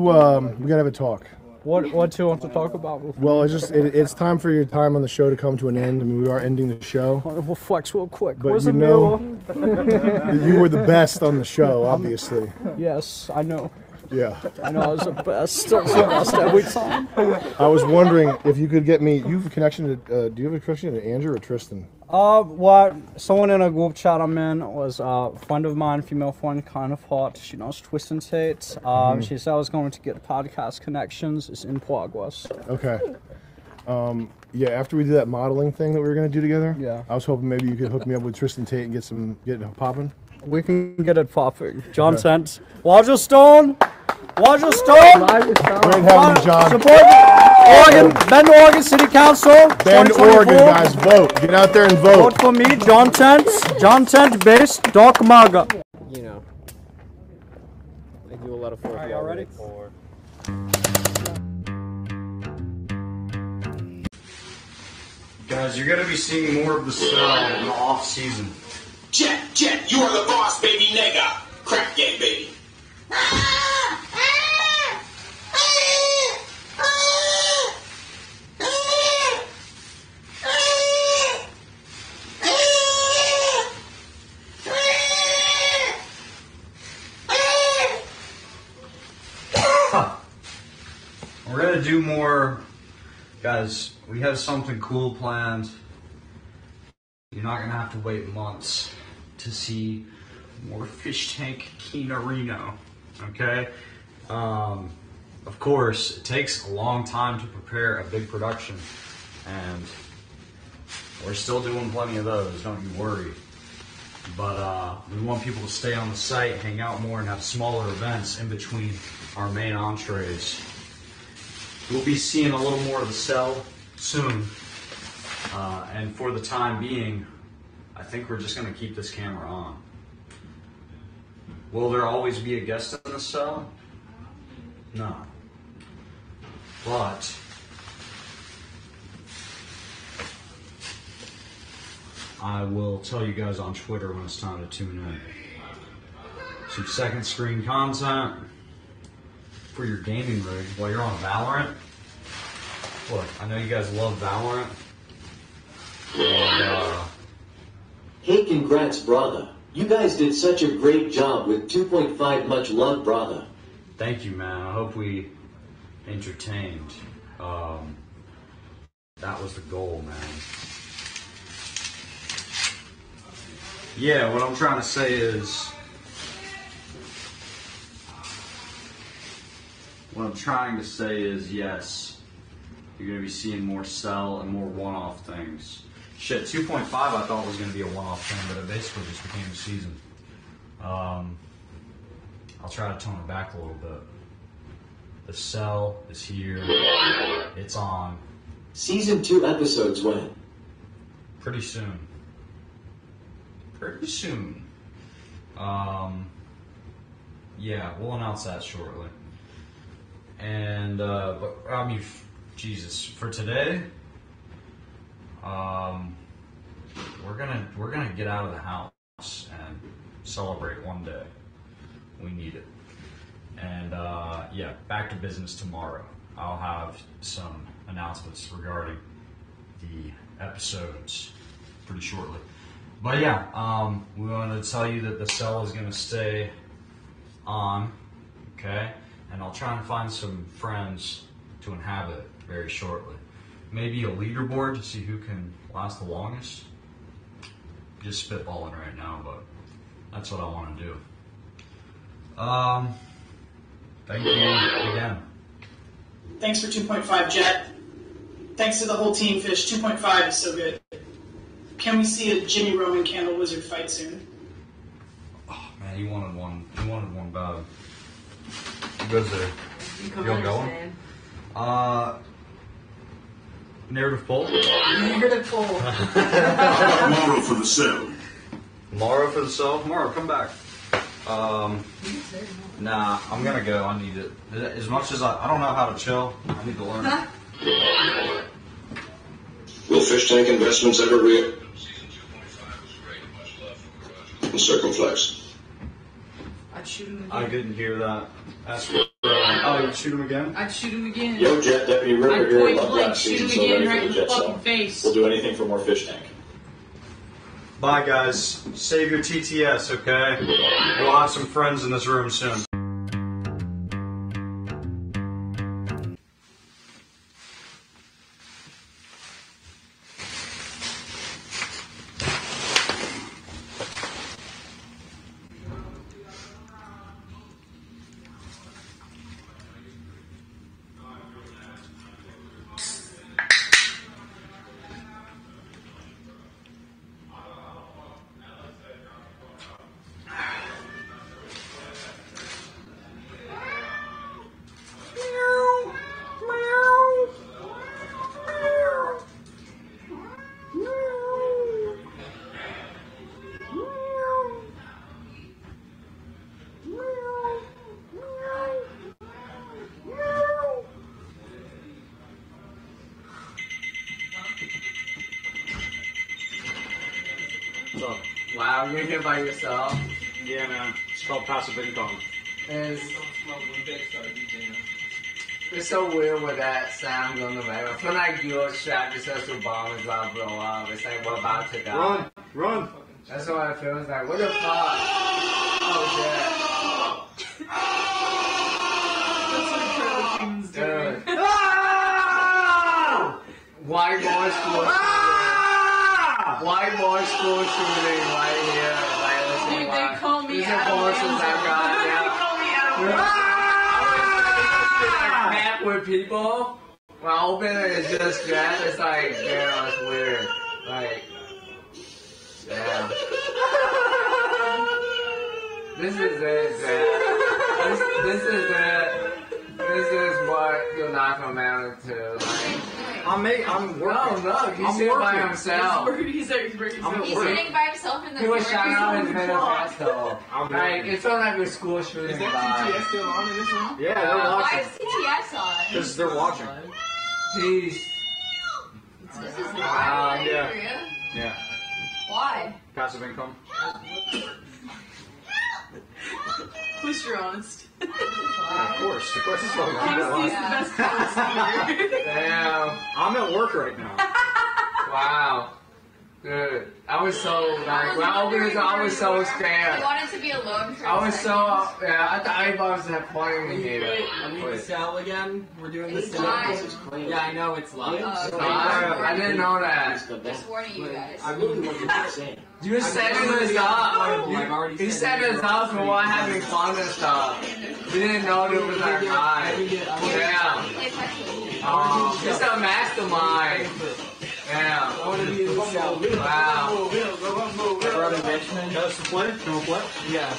gotta have a talk. What do you want to talk about? Well, it's time for your time on the show to come to an end. I mean, we are ending the show. We'll flex real quick. But Where's you the know, mirror? you were the best on the show, obviously. Yes, I know. Yeah. I know I was the best. I was the best every time. I was wondering if you could get me. You have a connection to? Do you have a connection to Andrew or Tristan? What? Someone in a group chat I'm in was a friend of mine, female friend, kind of hot. She knows Twist and Tate. She said I was going to get podcast connections. It's in progress. Okay. Yeah, after we do that modeling thing that we were gonna do together. Yeah. I was hoping maybe you could hook me up with Tristan Tate and get it popping. We can get it popping. John Tent. Roger Stone. Roger Stone. Great having you, John. Support Bend, Oregon City Council. Bend, Oregon, guys, vote. Get out there and vote. Vote for me, John Tent. John Tent based Doc Maga. You know, I do a lot of 4. Are y'all ready? Guys, you're gonna be seeing more of the cell in the off season. Jet, you are the boss, baby nigga. Crap game, baby. We're gonna do more, guys. We have something cool planned. You're not gonna have to wait months to see more Fishtank Keenarino, okay? Of course, it takes a long time to prepare a big production, and we're still doing plenty of those, don't you worry. But we want people to stay on the site, hang out more, and have smaller events in between our main entrees. We'll be seeing a little more of the cell soon, and for the time being, I think we're just going to keep this camera on. Will there always be a guest in the cell? No. But I will tell you guys on Twitter when it's time to tune in. Some second screen content for your gaming rig while you're on Valorant. Look, I know you guys love Valorant. And, hey, congrats, brother. You guys did such a great job with 2.5. Much love, brother. thank you, man. I hope we entertained. That was the goal, man. Yeah, what I'm trying to say is, yes, you're going to be seeing more cell and more one-off things. Shit, 2.5 I thought was going to be a one-off thing, but it basically just became a season. I'll try to tone it back a little bit. The cell is here. It's on. Season 2 episodes when? Pretty soon. Yeah, we'll announce that shortly. And, but, I mean, Jesus, for today, we're gonna get out of the house and celebrate one day. We need it. And, yeah, back to business tomorrow. I'll have some announcements regarding the episodes pretty shortly. But yeah, we wanted to tell you that the cell is going to stay on, okay? And I'll try and find some friends to inhabit it very shortly. Maybe a leaderboard to see who can last the longest. Just spitballing right now, but that's what I want to do. Thank you again. Thanks for 2.5, Jet. Thanks to the whole team, Fish. 2.5 is so good. Can we see a Jimmy Roman Candle Wizard fight soon? Oh man, he wanted one. He wanted one bad. Who goes there? You going? Narrative poll. Narrative poll. Tomorrow for the cell. Tomorrow for the cell. Tomorrow, come back. Nah, I'm gonna go. I need it. As much as I don't know how to chill, I need to learn. Will Fishtank Investments ever Circumflex? I'd shoot him again. I didn't hear that. That's what. Oh, you'd shoot him again? I'd shoot him again. Yo, Jet, Deputy Ripper I'd here. point Love blank that shoot season him so again ready right for in the the Jet fucking Cell. face. We'll do anything for more Fishtank. Bye, guys. Save your TTS, okay? We'll have some friends in this room soon. Wow, you're here by yourself? Yeah, man. It's called passive income. It's so weird with that sound on the way. I feel like your strap just has to bomb is about to blow up. It's like we're about to die. Run! Run! That's what it feels like. What the fuck? Oh shit. That's what Turtle King's doing. White boy school shooting. White boy school shooting right here. Like, listen, Dude, they call me these Adam abortions I got They call me Adam map with people. When I open it, it's just Jet. It's like, damn, it's weird. Like, damn. This is it, Jet. This is it. This is what you're not gonna amount to. Like, I'm working. No, he's sitting by himself. He's sitting by himself in the He was corner. shouting out his He's manifesto. I'm Like, it's not like a school shooting. Is that TTS still on in this room? Yeah, they're Why watching. is TTS on? Because they're watching. Peace. This is Yeah. Yeah. Why? Passive income. Who's your honest? Yeah, of course. Of course. It's all Honesty's the best policy here. Damn. I'm at work right now. Wow. Dude, I was so, like, when I opened this, I was so scared. He wanted to be alone for I a was second. so, yeah, I thought everybody was pointing me here. I need the cell again. We're doing the It's cell. live. Yeah, I know it's live. I didn't know that. Just warning you guys. I really want to say. You setting this up. I've already You said set this up for what having fun and stuff. You didn't know there was that guy. Damn. Oh, he's a mastermind. Damn. I want to be in the cell. Wow. Brother Richmond. Got us to play? Can we play? Yeah.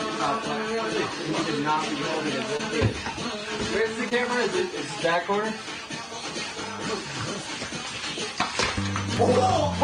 You should not be holding it. Where's the camera? Is it that corner? Oh!